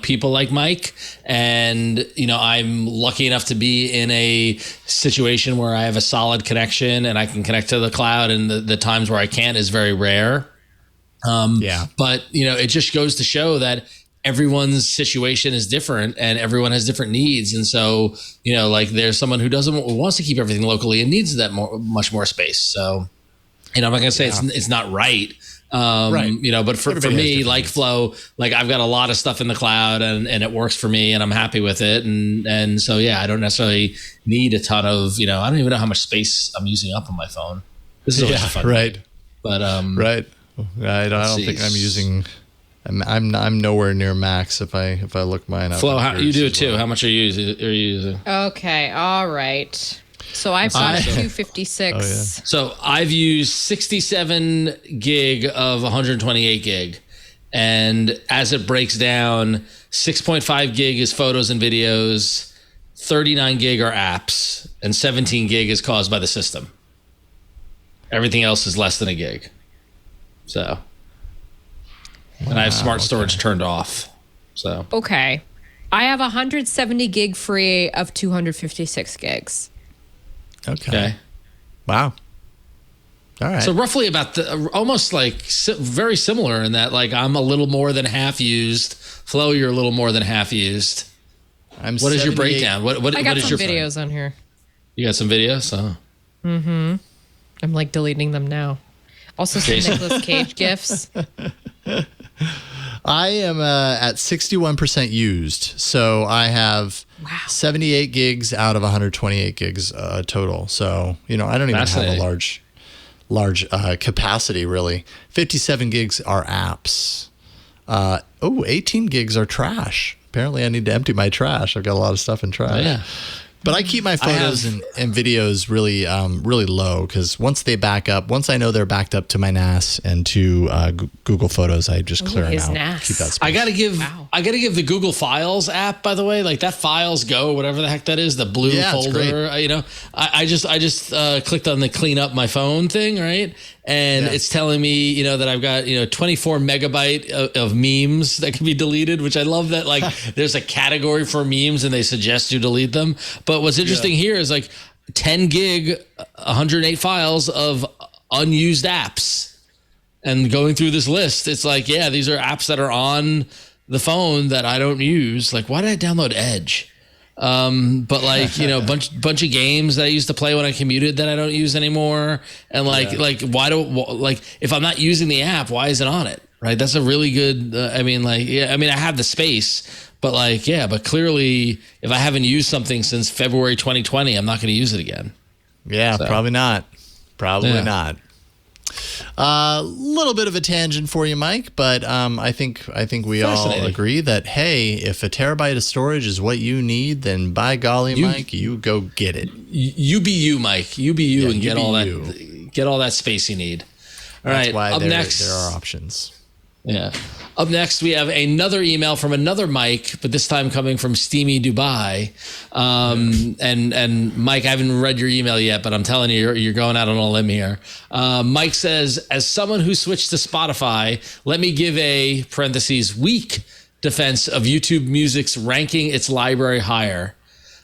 people like Mike. And I'm lucky enough to be in a situation where I have a solid connection and I can connect to the cloud, and the times where I can't is very rare. But it just goes to show that everyone's situation is different and everyone has different needs. And so, there's someone who wants to keep everything locally and needs that much more space. So, I'm not gonna say it's not right. But for me, like Flo, like I've got a lot of stuff in the cloud and it works for me and I'm happy with it. And so, I don't necessarily need a ton of, I don't even know how much space I'm using up on my phone. This is always fun. Right. But, I don't think I'm using, I'm nowhere near max if I look mine up. Flo, you do it too. How much are you using? Okay. All right. So I've got 256. Oh, yeah. So I've used 67 gig of 128 gig. And as it breaks down, 6.5 gig is photos and videos, 39 gig are apps, and 17 gig is caused by the system. Everything else is less than a gig. So, and I have smart storage turned off. So, okay. I have 170 gig free of 256 gigs. Okay. Wow. All right. So roughly about almost like very similar in that, like I'm a little more than half used. Flo, you're a little more than half used. What is your breakdown? What I got is some your videos on here. You got some videos? Oh. Mm-hmm. I'm like deleting them now. Also some Nicolas Cage gifs. I am at 61% used. So I have 78 gigs out of 128 gigs total. So, I don't even have a large capacity, really. 57 gigs are apps. 18 gigs are trash. Apparently, I need to empty my trash. I've got a lot of stuff in trash. Oh, yeah. But I keep my photos and videos really low because once I know they're backed up to my NAS and to Google Photos, I just clear them out. NAS. Keep that space. I gotta give the Google Files app, by the way, like that Files Go, whatever the heck that is, the blue folder. I just clicked on the clean up my phone thing, right? And it's telling me, that I've got 24 megabyte of memes that can be deleted, which I love that. Like, there's a category for memes, and they suggest you delete them. But what's interesting here is like 10 gig, 108 files of unused apps. And going through this list, it's like, yeah, these are apps that are on the phone that I don't use. Like, why did I download Edge? But like, bunch of games that I used to play when I commuted that I don't use anymore. And like if I'm not using the app, why is it on it? Right. That's a really good, I have the space, but but clearly if I haven't used something since February 2020, I'm not going to use it again. Yeah, so. Probably not. Not. A little bit of a tangent for you, Mike, but I think we all agree that, hey, if a terabyte of storage is what you need, then by golly, Mike, you go get it. You be you, Mike. You be you, and get all that space you need. All right. That's why there are options. Yeah. Up next, we have another email from another Mike, but this time coming from Steamy Dubai. And Mike, I haven't read your email yet, but I'm telling you, you're going out on a limb here. Mike says, as someone who switched to Spotify, let me give a parentheses weak defense of YouTube Music's ranking its library higher.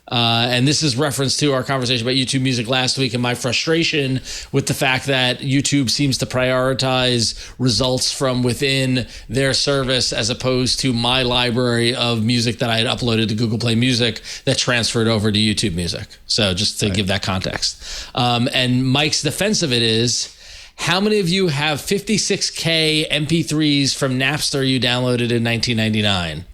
And this is reference to our conversation about YouTube Music last week and my frustration with the fact that YouTube seems to prioritize results from within their service as opposed to my library of music that I had uploaded to Google Play Music that transferred over to YouTube Music. So just to give that context. And Mike's defense of it is, how many of you have 56K MP3s from Napster you downloaded in 1999?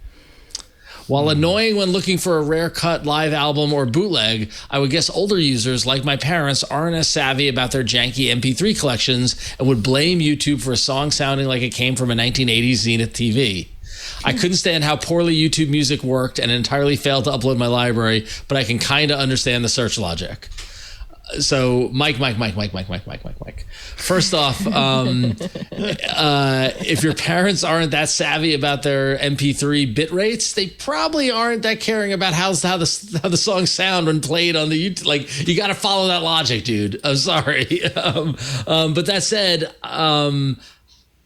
While annoying when looking for a rare cut live album or bootleg, I would guess older users like my parents aren't as savvy about their janky MP3 collections and would blame YouTube for a song sounding like it came from a 1980s Zenith TV. I couldn't stand how poorly YouTube Music worked and entirely failed to upload my library, but I can kind of understand the search logic. So, Mike. First off, if your parents aren't that savvy about their MP3 bit rates, they probably aren't that caring about how the songs sound when played on the YouTube. Like, you got to follow that logic, dude. I'm sorry. But that said,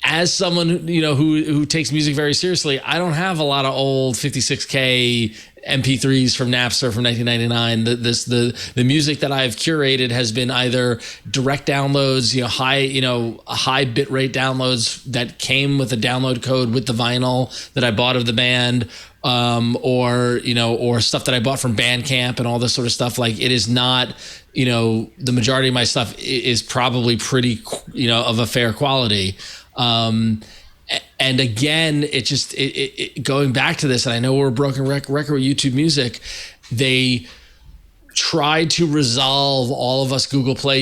as someone who takes music very seriously, I don't have a lot of old 56K MP3s from Napster from 1999. The music that I've curated has been either direct downloads, high bit rate downloads that came with a download code with the vinyl that I bought of the band, or stuff that I bought from Bandcamp and all this sort of stuff. Like, it is not, the majority of my stuff is probably pretty, of a fair quality. And again, it going back to this, and I know we're a broken record with YouTube Music, they tried to resolve all of us Google Play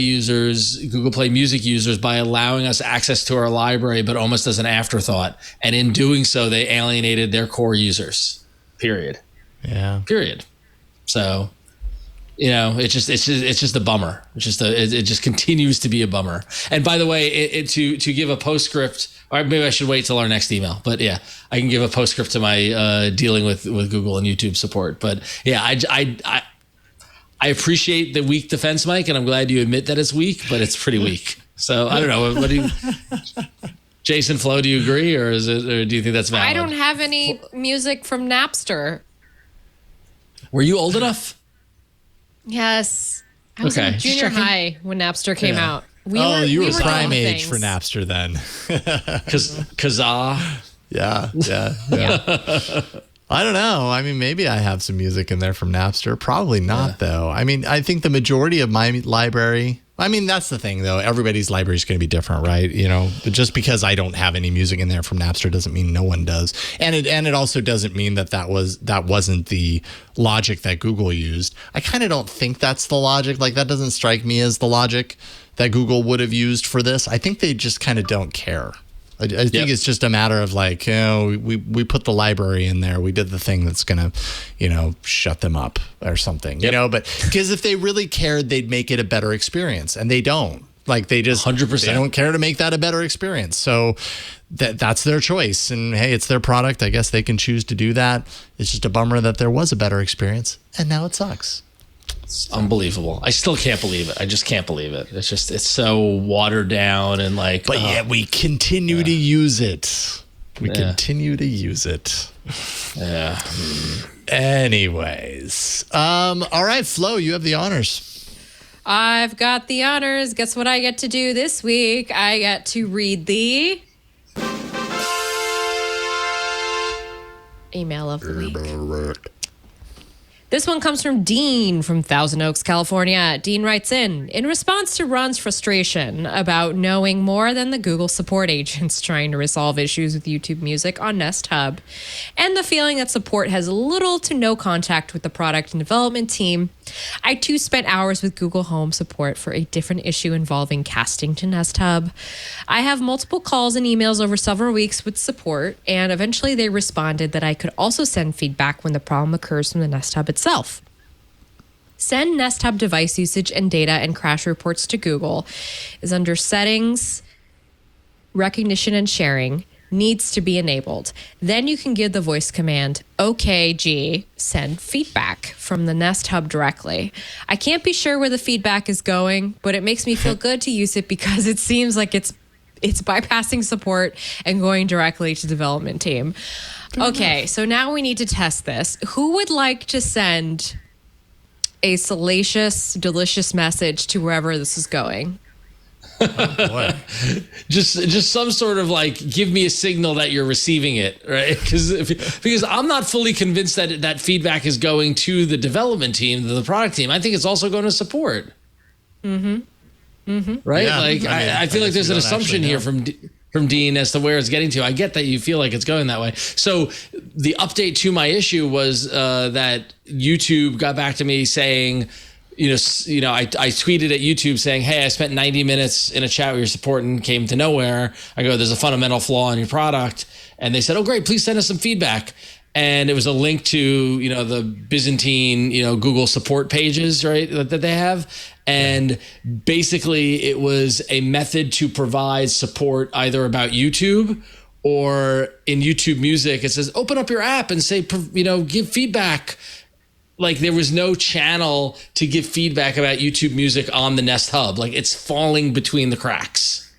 Music users by allowing us access to our library, but almost as an afterthought. And in doing so, they alienated their core users. Period. Yeah. Period. So, it's just a bummer. It just continues to be a bummer. And by the way, to give a postscript, or maybe I should wait till our next email. But yeah, I can give a postscript to my dealing with Google and YouTube support. But yeah, I appreciate the weak defense, Mike, and I'm glad you admit that it's weak, but it's pretty weak. So I don't know. What do you, Jason, Flo? Do you agree, or do you think that's valid? I don't have any music from Napster. Were you old enough? Yes. I was in junior high when Napster came out. You were prime age for Napster then. Kazaa. Yeah. I don't know. I mean, maybe I have some music in there from Napster. Probably not, though. I mean, I think the majority of my library... I mean, that's the thing, though. Everybody's library is going to be different, right? But just because I don't have any music in there from Napster doesn't mean no one does. And it also doesn't mean that wasn't the logic that Google used. I kind of don't think that's the logic. Like, that doesn't strike me as the logic that Google would have used for this. I think they just kind of don't care. I think it's just a matter of like, we put the library in there. We did the thing that's going to, shut them up or something, but because if they really cared, they'd make it a better experience, and they don't. Like, they just 100%. They don't care to make that a better experience. So that's their choice. And hey, it's their product. I guess they can choose to do that. It's just a bummer that there was a better experience and now it sucks. It's unbelievable. I still can't believe it. I just can't believe it. It's so watered down and like. But yet we continue to use it. We continue to use it. Yeah. Anyways, all right, Flo, you have the honors. I've got the honors. Guess what I get to do this week? I get to read the email of the week. This one comes from Dean from Thousand Oaks, California. Dean writes in response to Ron's frustration about knowing more than the Google support agents trying to resolve issues with YouTube Music on Nest Hub, and the feeling that support has little to no contact with the product and development team, I too spent hours with Google Home support for a different issue involving casting to Nest Hub. I have multiple calls and emails over several weeks with support, and eventually they responded that I could also send feedback when the problem occurs from the Nest Hub itself. Send Nest Hub device usage and data and crash reports to Google is under Settings, Recognition and Sharing, needs to be enabled. Then you can give the voice command, OKG, send feedback from the Nest Hub directly. I can't be sure where the feedback is going, but it makes me feel good to use it because it seems like it's bypassing support and going directly to development team. Okay, so now we need to test this. Who would like to send a salacious, delicious message to wherever this is going? Oh, boy. Just some sort of like, give me a signal that you're receiving it, right? Because I'm not fully convinced that that feedback is going to the development team, the product team. I think it's also going to support. Right? Yeah, like I feel like there's an assumption here from Dean as to where it's getting to. I get that you feel like it's going that way. So the update to my issue was that YouTube got back to me saying, I tweeted at YouTube saying, hey, I spent 90 minutes in a chat with your support and came to nowhere. I go, there's a fundamental flaw in your product. And they said, oh, great, please send us some feedback. And it was a link to, the Byzantine, Google support pages, right, that they have. And basically it was a method to provide support either about YouTube or in YouTube Music. It says, open up your app and say, give feedback. Like there was no channel to give feedback about YouTube Music on the Nest Hub. Like it's falling between the cracks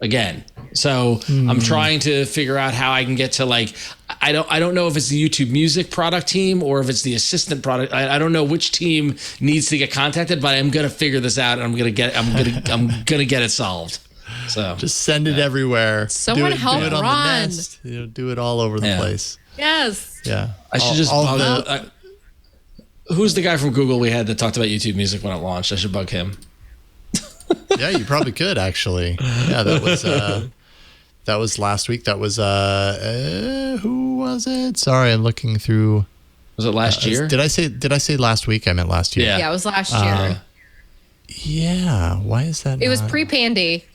again. So I'm trying to figure out how I can get to I don't know if it's the YouTube Music product team or if it's the assistant product. I don't know which team needs to get contacted, but I'm going to figure this out and I'm going to get it solved. So just send it everywhere. Someone help do it on Ron. the Nest. Do it all over the place. Yes. Yeah. I should who's the guy from Google we had that talked about YouTube Music when it launched? I should bug him. Yeah, you probably could actually. Yeah, that was last week. That was who was it? Sorry, I'm looking through. Was it last year? Did I say last week? I meant last year. Yeah, it was last year. Yeah. Why is that? It was pre-Pandy.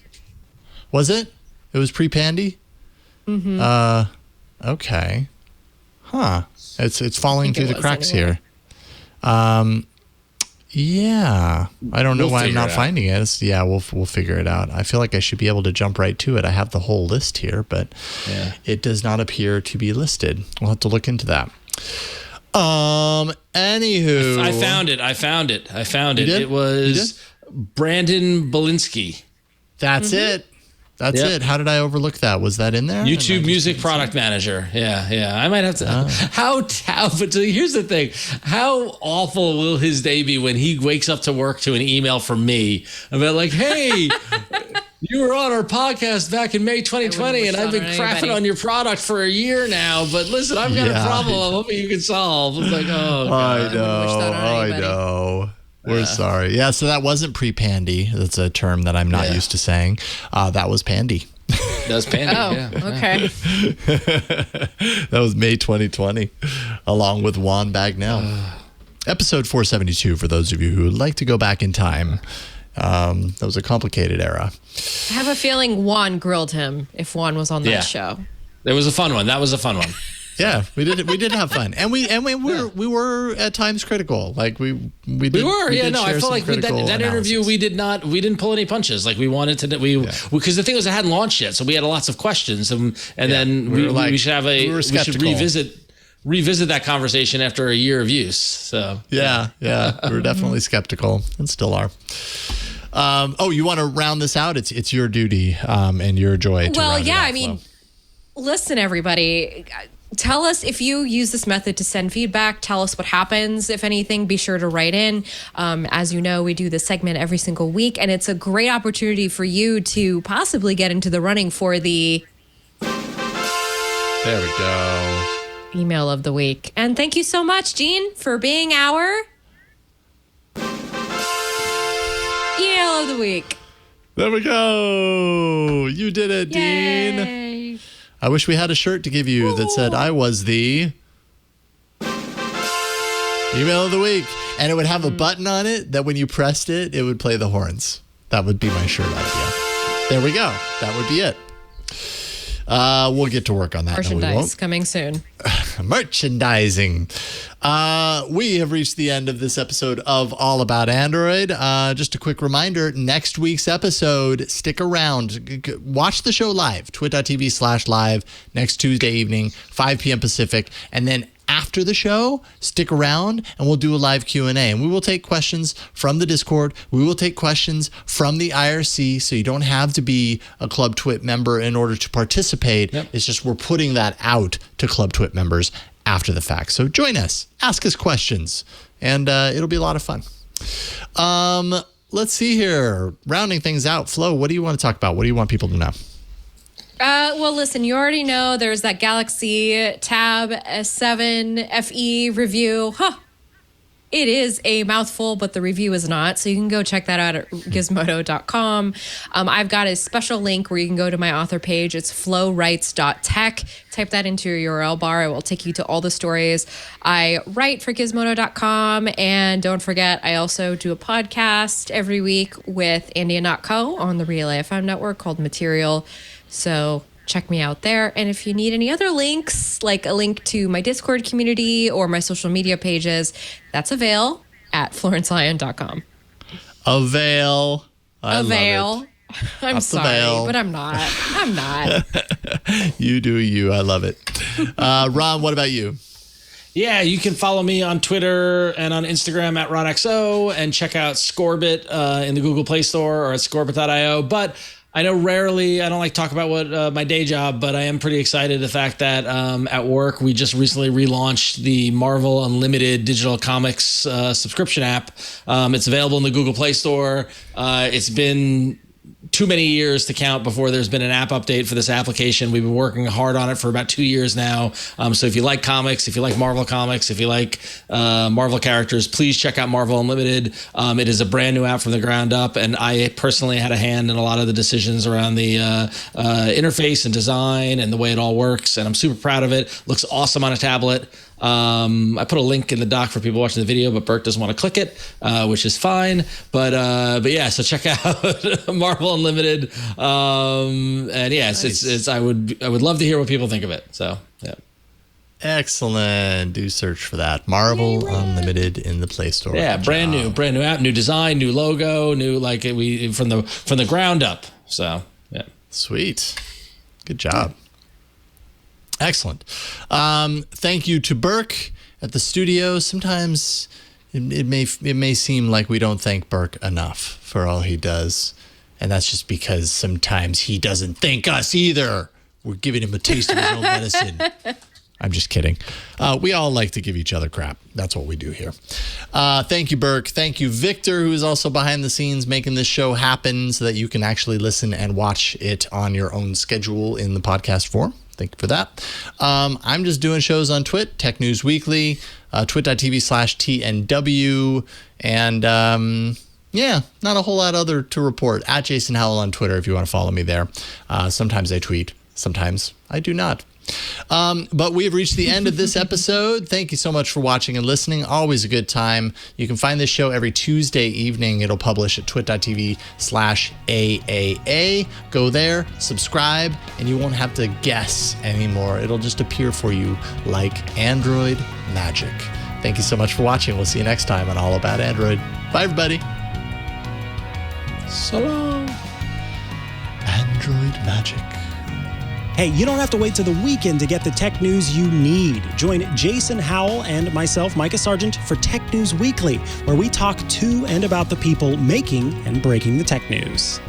Was it? It was pre-Pandy? Mm-hmm. Okay. Huh. It's falling through the cracks here. Yeah, I don't know why I'm not finding it. We'll figure it out. I feel like I should be able to jump right to it. I have the whole list here, but it does not appear to be listed. We'll have to look into that. Anywho, I found it. You did? It was Brandon Belinsky. That's it. That's it. How did I overlook that? Was that in there? YouTube Music Product Manager. Yeah. I might have to. But here's the thing. How awful will his day be when he wakes up to work to an email from me about like, hey, you were on our podcast back in May 2020 and I've been crapping on your product for a year now. But listen, I've got a problem I'm hoping you can solve. It's like, oh, God. I know. We're sorry. Yeah, so that wasn't pre-Pandy. That's a term that I'm not used to saying. That was Pandy. That was Pandy. Okay. That was May 2020, along with Juan Bagnell. Episode 472, for those of you who would like to go back in time. That was a complicated era. I have a feeling Juan grilled him if Juan was on that show. It was a fun one. That was a fun one. Yeah, we did have fun, and we were at times critical. Like we did. I felt like that interview we didn't pull any punches. Like we wanted to because the thing was it hadn't launched yet, so we had lots of questions, and then we should revisit that conversation after a year of use. So we were definitely skeptical and still are. You want to round this out? It's your duty and your joy. Well, I mean, listen, everybody. tell us if you use this method to send feedback. Tell us what happens. If anything, be sure to write in. As you know, we do this segment every single week, and it's a great opportunity for you to possibly get into the running for the There we go. email of the week. And thank you so much, Gene, for being our email of the week. There we go. You did it, Dean. Yay. I wish we had a shirt to give you that said I was the email of the week. And it would have a button on it that when you pressed it, it would play the horns. That would be my shirt idea. There we go. That would be it. We'll get to work on that. Merchandise coming soon. Merchandising. We have reached the end of this episode of All About Android. Just a quick reminder, next week's episode, stick around. Watch the show live, twit.tv/live, next Tuesday evening, 5 p.m. Pacific. And then after the show, stick around and we'll do a live Q&A. And we will take questions from the Discord. We will take questions from the IRC, so you don't have to be a Club Twit member in order to participate. Yep. It's just we're putting that out to Club Twit members after the fact. So join us, ask us questions, and it'll be a lot of fun. Let's see here. Rounding things out, Flo, what do you want to talk about? What do you want people to know? Well, listen, you already know there's that Galaxy Tab S7 FE review. It is a mouthful, but the review is not. So you can go check that out at gizmodo.com. I've got a special link where you can go to my author page. It's flowwrites.tech. Type that into your URL bar. It will take you to all the stories I write for gizmodo.com. And don't forget, I also do a podcast every week with Andy and Not Co. on the Real AFM network called Material. So check me out there. And if you need any other links, like a link to my Discord community or my social media pages, that's avail at florenceion.com. Avail. I Avail. love it. I'm sorry, avail. but I'm not. I'm not. You do you. I love it. Ron, what about you? Yeah, you can follow me on Twitter and on Instagram at RonXO, and check out Scorbit in the Google Play Store or at scorbit.io. But I know rarely, I don't like to talk about what my day job, but I am pretty excited the fact that at work, we just recently relaunched the Marvel Unlimited digital comics subscription app. It's available in the Google Play Store. It's been too many years to count before there's been an app update for this application. We've been working hard on it for about 2 years now. So if you like comics, if you like Marvel comics, if you like Marvel characters, please check out Marvel Unlimited. It is a brand new app from the ground up, and I personally had a hand in a lot of the decisions around the interface and design and the way it all works, and I'm super proud of it. Looks awesome on a tablet. I put a link in the doc for people watching the video, but Bert doesn't want to click it, which is fine. But yeah, so check out Marvel Unlimited. And yes, nice. It's I would love to hear what people think of it. So yeah. Excellent. Do search for that. Marvel Unlimited in the Play Store. Yeah, brand new app, new design, new logo, new we from the ground up. So yeah. Sweet. Good job. Excellent. Thank you to Burke at the studio. Sometimes it may seem like we don't thank Burke enough for all he does, and that's just because sometimes he doesn't thank us either. We're giving him a taste of his own medicine. I'm just kidding. We all like to give each other crap. That's what we do here. Thank you, Burke. Thank you, Victor, who is also behind the scenes making this show happen so that you can actually listen and watch it on your own schedule in the podcast form. Thank you for that. I'm just doing shows on Twit, Tech News Weekly, twit.tv/TNW, and yeah, not a whole lot other to report. At Jason Howell on Twitter if you want to follow me there. Sometimes I tweet, sometimes I do not. But we have reached the end of this episode. Thank you so much for watching and listening. Always a good time. You can find this show every Tuesday evening. It'll publish at twit.tv/AAA. Go there, subscribe, and you won't have to guess anymore. It'll just appear for you like Android magic. Thank you so much for watching. We'll see you next time on All About Android. Bye, everybody. So long. Android magic. Hey, you don't have to wait till the weekend to get the tech news you need. Join Jason Howell and myself, Micah Sargent, for Tech News Weekly, where we talk to and about the people making and breaking the tech news.